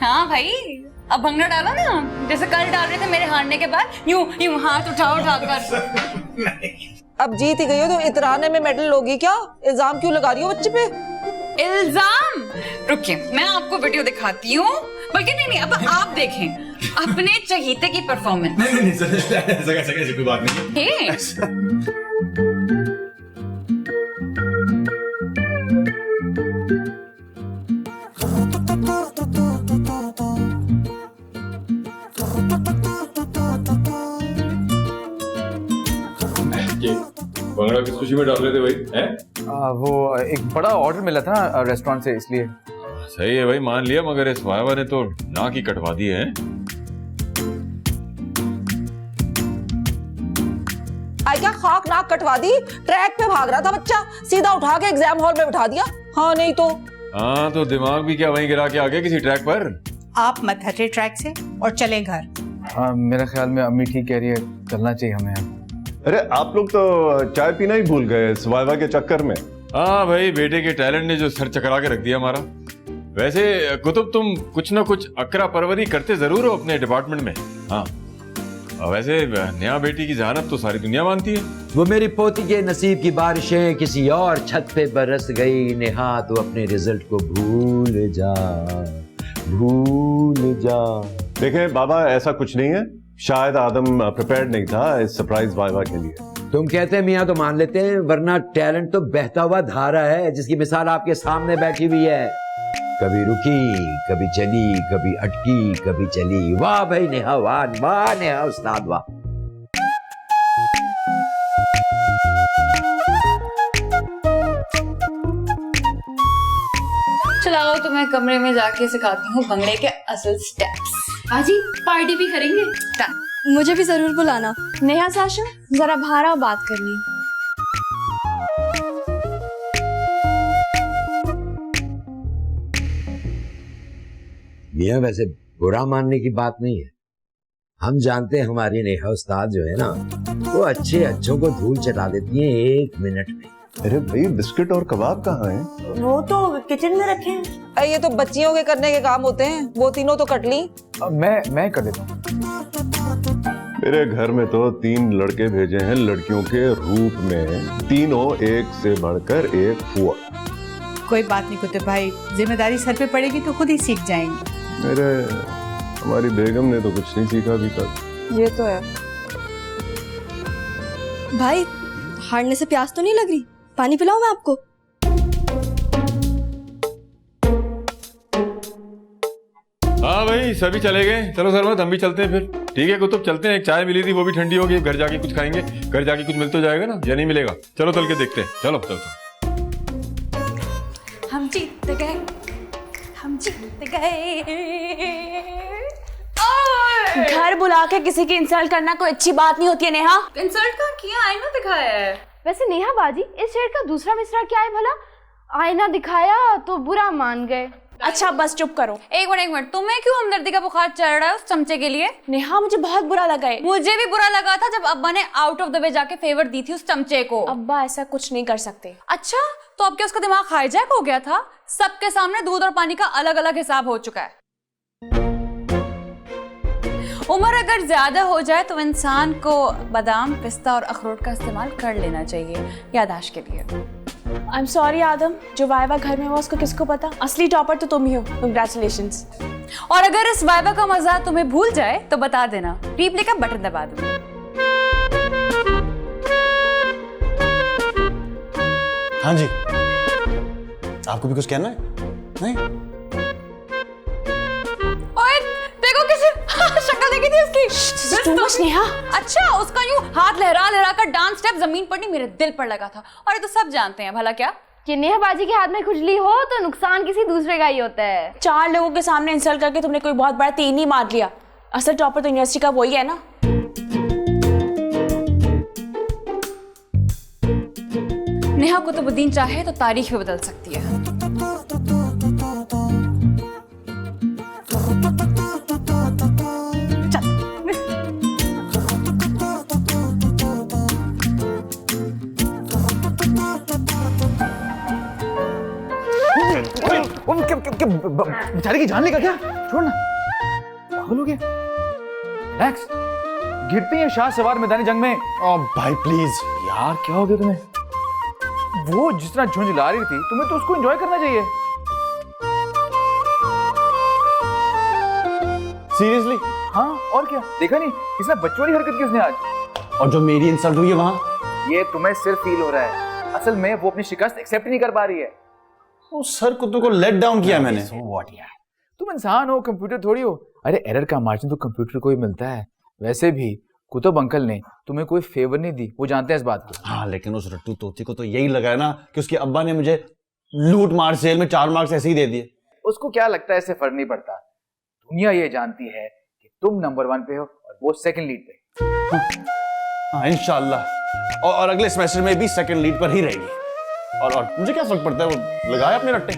हाँ भाई, अब भंगड़ा डालो ना, जैसे कल डाल रहे थे मेरे हारने के बाद, यूं यूं हाथ उठा कर। अब जीत ही गई हो तो इतराने में मेडल लोगी क्या? इल्जाम क्यों लगा रही हो बच्चे पे? इल्जाम? रुकिए, मैं आपको वीडियो दिखाती हूँ। बल्कि नहीं, अब आप देखें अपने चहीते की परफॉर्मेंस। नहीं ऐसा कोई बात नहीं। भंगड़ा किस खुशी में डाल रहे थे भाई? हैं? वो एक बड़ा ऑर्डर मिला था ना रेस्टोरेंट से, इसलिए। सही है भाई, मान लिया, मगर इस वायवा ने तो नाक ही कटवा दी है। आई क्या खाक नाक कटवा दी। ट्रैक पे भाग रहा था बच्चा, सीधा उठा के एग्जाम हॉल में बिठा दिया। हाँ नहीं तो। हाँ तो दिमाग भी क्या वहीं गिरा के आ गया किसी ट्रैक पर? आप मत हटे ट्रैक से और चलें घर। हाँ मेरा ख्याल में अम्मी ठीक कह रही है, चलना चाहिए हमें अब। अरे आप लोग तो चाय पीना ही भूल गए इस वाइवा के चक्कर में। हाँ भाई, बेटे के टैलेंट ने जो सर चकरा के रख दिया हमारा। वैसे कुतुब, तुम कुछ ना कुछ अकरा परवरी करते जरूर हो अपने डिपार्टमेंट में। हाँ और वैसे नया बेटी की जहानत तो सारी दुनिया मानती है। वो मेरी पोती के नसीब की बारिशें किसी और छत पे बरस गई। नेहा तो अपने रिजल्ट को भूल जा, भूल जा। देखें बाबा, ऐसा कुछ नहीं है। शायद आदम प्रिपेयर्ड नहीं था इस सरप्राइज वाइवा के लिए। तुम कहते हैं मियाँ तो मान लेते हैं, वरना टैलेंट तो बहता हुआ धारा है जिसकी मिसाल आपके सामने बैठी हुई है। कभी रुकी, कभी चली, कभी अटकी, कभी चली। वाह भाई नेहा, वाह वाह नेहा उस्ताद वाह। चलाओ तो मैं कमरे में जाके सिखाती हूँ भंगड़े के असल स्टेप्स। आजी पार्टी भी करेंगे? मुझे भी जरूर बुलाना। नेहा साशा, जरा बाहर आओ, बात करनी। मियाँ वैसे बुरा मानने की बात नहीं है। हम जानते हैं हमारी नेहा उस्ताद जो है ना, वो अच्छे अच्छों को धूल चटा देती है 1 मिनट में। अरे भाई, बिस्किट और कबाब कहाँ हैं? वो तो किचन में रखे हैं। ये तो बच्चियों के करने के काम होते हैं, वो तीनों तो कट ली। मैं कर देता हूँ। मेरे घर में तो 3 लड़के भेजे हैं लड़कियों के रूप में, तीनों एक से बढ़कर एक फुआ। कोई बात नहीं कुतुब भाई, जिम्मेदारी सर पे पड़ेगी तो खुद ही सीख जाएंगे। हमारी बेगम ने तो कुछ नहीं सीखा अभी तक। ये तो है। भाई हारने से प्यास तो नहीं लग रही? पानी पिलाऊं मैं आपको? हाँ भाई, सभी चले गए। चलो सरमत, हम भी चलते हैं फिर। ठीक है कुतुब, चलते हैं। एक चाय मिली थी, वो भी ठंडी हो गई। घर जाके कुछ खाएंगे। घर जाके कुछ मिल तो जाएगा ना, या नहीं मिलेगा? चलो चल के देखते हैं। चलो चलते। हम जीत गए, हम जीत गए। घर बुला के किसी की इंसल्ट करना कोई अच्छी बात नहीं होती है नेहा। इंसल्ट का किया, आईना दिखाया है। वैसे नेहा बाजी, इस शेर का दूसरा मिसरा क्या है भला? आईना दिखाया तो बुरा मान गए। अच्छा बस चुप करो। एक मिनट, तुम्हें क्यों हमदर्दी का बुखार चढ़ रहा है उस चमचे के लिए? नेहा मुझे बहुत बुरा लगा है। मुझे भी बुरा लगा था जब अब्बा ने आउट ऑफ द वे जाके फेवर दी थी उस चमचे को। अब्बा ऐसा कुछ नहीं कर सकते। अच्छा तो अब क्या उसका दिमाग हाईजैक हो गया था? सबके सामने दूध और पानी का अलग अलग हिसाब हो चुका है। उम्र अगर ज्यादा हो जाए तो इंसान को बादाम, पिस्ता और अखरोट का इस्तेमाल कर लेना चाहिए याददाश्त के लिए। आई एम सॉरी आदम, जो वाइवा घर में हुआ उसको किसको पता? असली टॉपर तो तुम ही हो। कंग्रेचुलेशंस। और अगर इस वाइवा का मजा तुम्हें भूल जाए तो बता देना, रिप्ले का बटन दबा दूंगा। हाँ जी, आपको भी कुछ कहना है? नहीं? ओए देखो किसी शक्ल देखी थी उसकी। Too much, Neha. अच्छा, उसका यूं हाथ लहरा लहरा कर डांस स्टेप जमीन पर नहीं, मेरे दिल पर लगा था। और ये तो सब जानते हैं भला क्या कि नेहा बाजी के हाथ में खुजली हो तो नुकसान किसी दूसरे का ही होता है। 4 लोगों के सामने इंसल्ट करके तुमने कोई बहुत बड़ा तीन ही मार लिया। असल टॉपर तो यूनिवर्सिटी का वही है ना। नेहा कुतुबुद्दीन चाहे तो तारीख भी बदल सकती है। बेचारे की जान लेगा क्या? छोड़ना, पागल हो गया। रिलैक्स, गिरते हैं शाह सवार मैदानी जंग में। ओ भाई प्लीज यार क्या हो गया तुम्हें? वो जिस तरह झुंझला रही थी, तुम्हें तो उसको एंजॉय करना चाहिए। सीरियसली? हाँ और क्या, देखा नहीं किसने बच्चों वाली हरकत किसने आज? और जो मेरी इंसल्ट हुई है वहां, ये तुम्हें सिर्फ फील हो रहा है, असल में वो अपनी शिकस्त एक्सेप्ट नहीं कर पा रही है। वो सर कुत्तों को लेट डाउन किया मैंने। So what यार, तुम इंसान हो, कंप्यूटर थोड़ी हो। अरे एरर का मार्जिन तो कंप्यूटर को ही मिलता है। वैसे भी कुतुब अंकल ने तुम्हें कोई फेवर नहीं दी, वो जानते हैं इस बात को। हाँ लेकिन उस रट्टू तोती को तो यही लगा है ना कि उसके अब्बा ने मुझे लूट मार सेल में 4 मार्क्स ऐसे ही दे दिए। उसको क्या लगता है, इससे फर्क नहीं पड़ता। दुनिया ये जानती है कि तुम नंबर 1 पे हो और वो सेकंड लीड पे। हाँ इंशाल्लाह और अगले सेमेस्टर में भी सेकंड लीड पर ही रहेगी। और मुझे क्या फर्क पड़ता है, वो लगाए अपने रट्टे।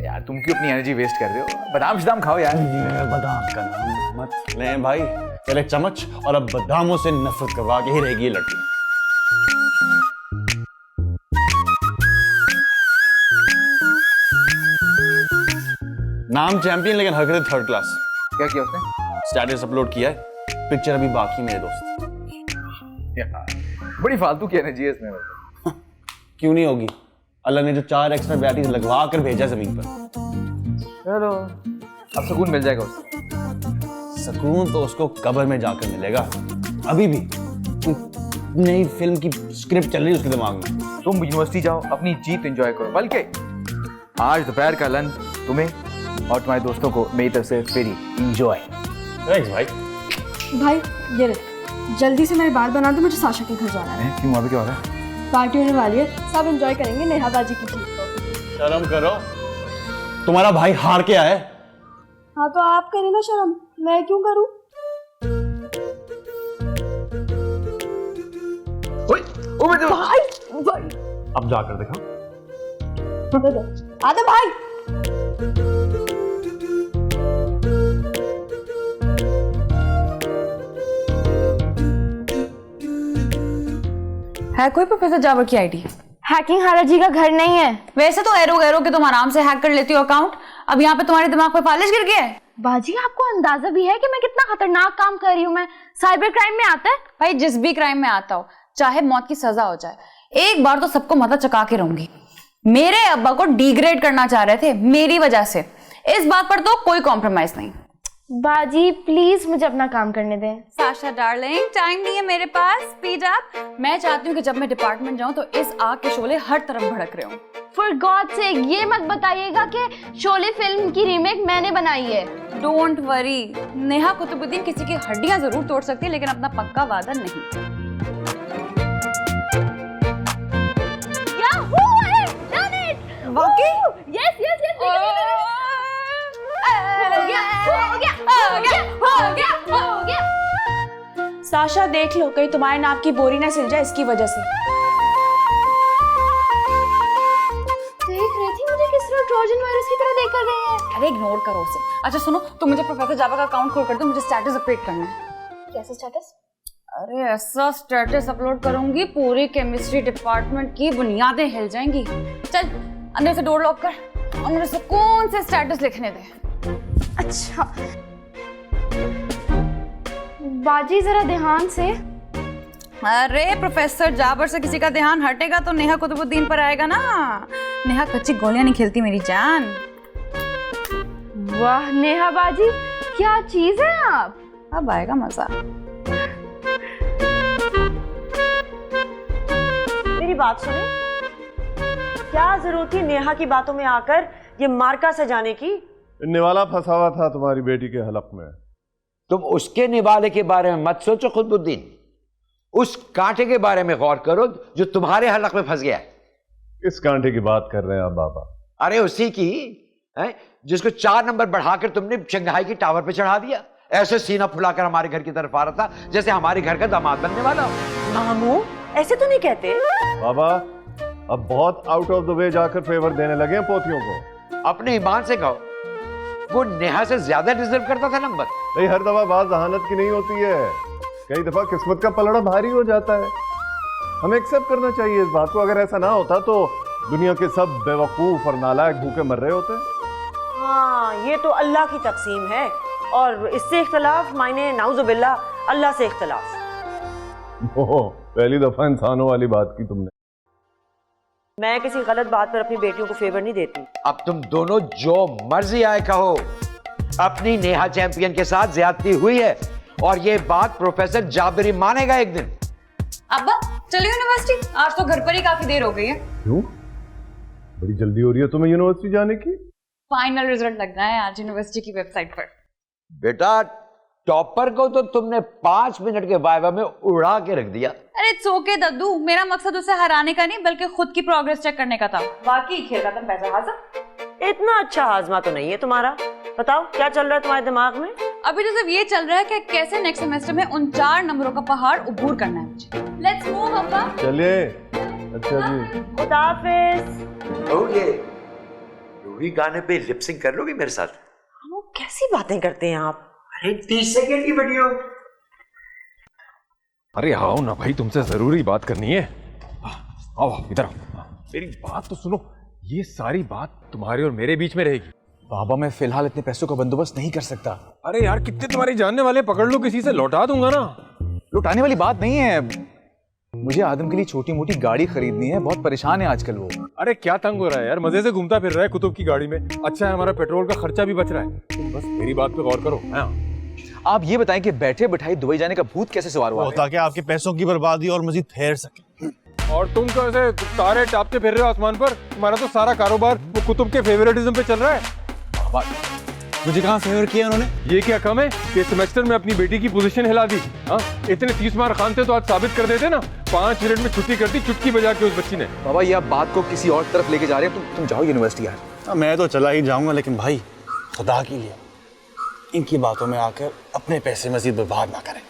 यार तुम क्यों अपनी एनर्जी वेस्ट कर रहे हो? बादाम शादाम खाओ यार। बादाम का नाम मत ले भाई, पहले चम्मच और अब बादामों से नफरत करवा के ही रहेगी ये लड़की। नाम चैंपियन लेकिन हरकतें थर्ड क्लास। क्या किया उसने? स्टेटस अपलोड किया है, पिक्चर अभी बाकी मेरे दोस्त। बड़ी फालतू की एनर्जी है इसमें। क्यों नहीं होगी, अल्लाह ने जो 4 एक्स्ट्रा बैटरीज लगवा कर भेजा जमीन पर। चलो अब सुकून मिल जाएगा उसको। सुकून तो उसको कब्र में जाकर मिलेगा। अभी भी नई फिल्म की स्क्रिप्ट चल रही है उसके दिमाग में। तुम यूनिवर्सिटी जाओ, अपनी जीत एंजॉय करो। बल्कि आज दोपहर का लंच तुम्हें और तुम्हारे दोस्तों को मेरी तरफ से फ्री। एंजॉय। थैंक्स भाई। भाई ये ले, जल्दी से मेरे बाल बना दो, मुझे साशा के घर जाना है। क्यों, वहाँ पे क्या हो रहा है? पार्टी होने वाली है, सब एंजॉय करेंगे नेहा बाजी की जीत को। शर्म करो, तुम्हारा भाई हार के आया है। हाँ तो आप करें ना शर्म, मैं क्यों करूं? भाई अब जाकर देखो। आधा भाई। है कोई प्रोफेसर जाबर की आईडी? हैकिंग हारा जी का घर नहीं है। वैसे तो एरो गैरो के तुम आराम से हैक कर लेती हो अकाउंट, अब यहाँ पे तुम्हारे दिमाग पे फालिश गिर गया है। बाजी आपको अंदाजा भी है कि मैं कितना खतरनाक काम कर रही हूँ? मैं साइबर क्राइम में आता है। भाई जिस भी क्राइम में आता हो, चाहे मौत की सजा हो जाए, एक बार तो सबको मदद चका के रहूंगी। मेरे अब्बा को डिग्रेड करना चाह रहे थे मेरी वजह से, इस बात पर तो कोई कॉम्प्रोमाइज नहीं। बाजी प्लीज मुझे अपना काम करने दें। साशा डार्लिंग, टाइम नहीं है मेरे पास, स्पीड अप। मैं चाहती हूँ कि जब मैं डिपार्टमेंट जाऊँ तो इस आग के शोले हर तरफ भड़क रहे हो। फॉर गॉड सेक ये मत बताइएगा कि शोले फिल्म की रीमेक मैंने बनाई है। डोंट वरी, नेहा कुतुबुद्दीन किसी की हड्डियां जरूर तोड़ सकती है लेकिन अपना पक्का वादा नहीं। वाकई? Yes yes yes. हो गया। साशा देख लो, कहीं तुम्हारे नाम की बोरी ना सिल जाए इसकी वजह से। देख रही थी मुझे किस तरह ट्रोजन वायरस की तरह देख कर गए हैं। अरे इग्नोर करो उसे। अच्छा सुनो, तुम मुझे प्रोफेसर जावा का अकाउंट खोल कर दो, मुझे स्टेटस अपडेट करना है। कैसा स्टेटस? अरे ऐसा स्टेटस अपलोड करूंगी पूरी केमिस्ट्री डिपार्टमेंट की बुनियादें हिल जाएंगी। चल अंदर से डोर लॉक कर और मुझे सुकून से स्टेटस लिखने दे। अच्छा बाजी जरा ध्यान से। अरे प्रोफेसर जाबर से किसी का ध्यान हटेगा तो नेहा कुतुबुद्दीन पर आएगा ना। नेहा कच्ची गोलियां नहीं खेलती मेरी जान। वाह नेहा बाजी क्या चीज है आप। अब आएगा मजा। मेरी बात सुने, क्या जरूरत थी नेहा की बातों में आकर ये मार्का सजाने की? निवाला फंसा हुआ था तुम्हारी बेटी के हलक में। तुम उसके निवाले के बारे में मत सोचो कुतुबुद्दीन, उस कांटे के बारे में गौर करो जो तुम्हारे हलक में फंस गया है। किस कांटे की बात कर रहे हैं आप बाबा? अरे उसी की है जिसको 4 नंबर बढ़ाकर तुमने शंघाई की टावर पे चढ़ा दिया। ऐसे सीना फुलाकर हमारे घर की तरफ आ रहा था जैसे हमारे घर का दामाद बनने वाला हो। मामू ऐसे तो नहीं कहते। बाबा अब बहुत आउट ऑफ द वे जाकर फेवर देने लगे हैं पोतियों को। अपने ईमान से कहो, वो नेहा से ज्यादा डिजर्व करता था नंबर। नहीं, हर दफा बात जहानत की नहीं होती है, कई दफा किस्मत का पलड़ा भारी हो जाता है। हमें एक्सेप्ट करना चाहिए इस बात को। अगर ऐसा ना होता तो दुनिया के सब बेवकूफ और नालायक भूखे मर रहे होते। हाँ ये तो अल्लाह की तकसीम है और इससे इख्तलाफ मायने नाउजुबिल्ला अल्लाह से इख्तलाफ। ओह, पहली दफा इंसानों वाली बात की तुमने। मैं किसी गलत बात पर अपनी बेटियों को फेवर नहीं देती। अब तुम दोनों जो मर्जी आए कहो, अपनी नेहा चैंपियन के साथ ज्यादती हुई है और ये बात प्रोफेसर जाबरी मानेगा एक दिन। अब्बा चलिए यूनिवर्सिटी, आज तो घर पर ही काफी देर हो गई है। क्यों? बड़ी जल्दी हो रही है तुम्हें यूनिवर्सिटी जाने की? फाइनल रिजल्ट लगना है आज यूनिवर्सिटी की वेबसाइट पर। बेटा टॉपर को तो तुमने 5 मिनट के वाइवा में उड़ा के रख दिया। अरे इट्स ओके दद्दू, मेरा मकसद उसे हराने का नहीं बल्कि खुद की प्रोग्रेस चेक करने का था। बाकी खेल का तुम पैसा हाजिर। इतना अच्छा हाजमा तो नहीं है तुम्हारा। बताओ क्या चल रहा है तुम्हारे दिमाग में? अभी तो सिर्फ ये चल रहा है कि कैसे नेक्स्ट सेमेस्टर में उन 4 नंबरों का पहाड़ उबूर करना है मुझे। लेट्स मूव अब्बा। चलिए। अच्छा जी। खुदा हाफिज। ओके, रूही गाने पे लिपसिंग कर लोगे मेरे साथ? वो कैसी बातें करते हैं आप? अरे 30 सेकंड की वीडियो। अरे आओ ना भाई, तुमसे जरूरी बात करनी है। आओ इधर आओ, मेरी बात तो सुनो। ये सारी बात तुम्हारे और मेरे बीच में रहेगी। बाबा मैं फिलहाल इतने पैसों का बंदोबस्त नहीं कर सकता। अरे यार, कितने तुम्हारी जानने वाले पकड़ लो, किसी से लौटा दूंगा ना। लौटाने वाली बात नहीं है, मुझे आदम के लिए छोटी मोटी गाड़ी खरीदनी है, बहुत परेशान है आजकल वो। अरे क्या तंग हो रहा है यार, मजे से घूमता फिर रहा है कुतुब की गाड़ी में। अच्छा है हमारा पेट्रोल का खर्चा भी बच रहा है। तुम बस मेरी बात पे गौर करो। हाँ, आप ये बताएं कि बैठे बिठाई दुबई जाने का भूत कैसे सवार हुआ है? ताकि आपके पैसों की बर्बादी और मजीद फेर सके। और तुम तो ऐसे तारे टापते फिर रहे हो आसमान पर। तुम्हारा तो सारा कारोबार वो कुतुब के फेवरेटिज्म पे चल रहा है। मुझे कहाँ फेवर किया उन्होंने? ये क्या कम है कि सेमेस्टर में अपनी बेटी की पोजीशन हिला दी? हाँ, इतने 30 मार्क खान थे तो आज साबित कर देते ना। 5 मिनट में छुट्टी कर दी चुटकी बजा के उस बच्ची ने। बाबा ये आप बात को किसी और तरफ लेके जा रहे हैं। तुम जाओ यूनिवर्सिटी यार। मैं तो चला ही जाऊंगा, लेकिन भाई खुदा के लिए इनकी बातों में आकर अपने पैसे मजीद बर्बाद ना करें।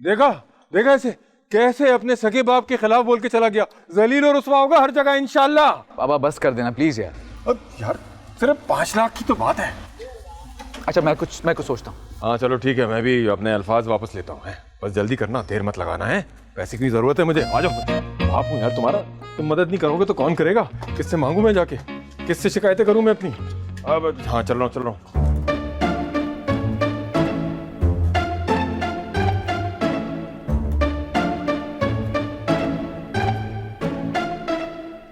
देखा देखा ऐसे कैसे अपने सगे बाप के खिलाफ बोल के चला गया। जलील और रुसवा होगा हर जगह इंशाल्लाह। बाबा बस कर देना प्लीज यार। अब यार सिर्फ 5 लाख की तो बात है। अच्छा मैं कुछ सोचता हूँ। हाँ चलो ठीक है, मैं भी अपने अल्फाज वापस लेता हूँ। बस जल्दी करना, देर मत लगाना है। पैसे की जरूरत है मुझे। आ जाओ, बाप हूँ यार तुम्हारा। तुम मदद नहीं करोगे तो कौन करेगा? किससे मांगू मैं जाके? किससे शिकायतें करूँ मैं अपनी? अब हाँ चल रहा हूँ।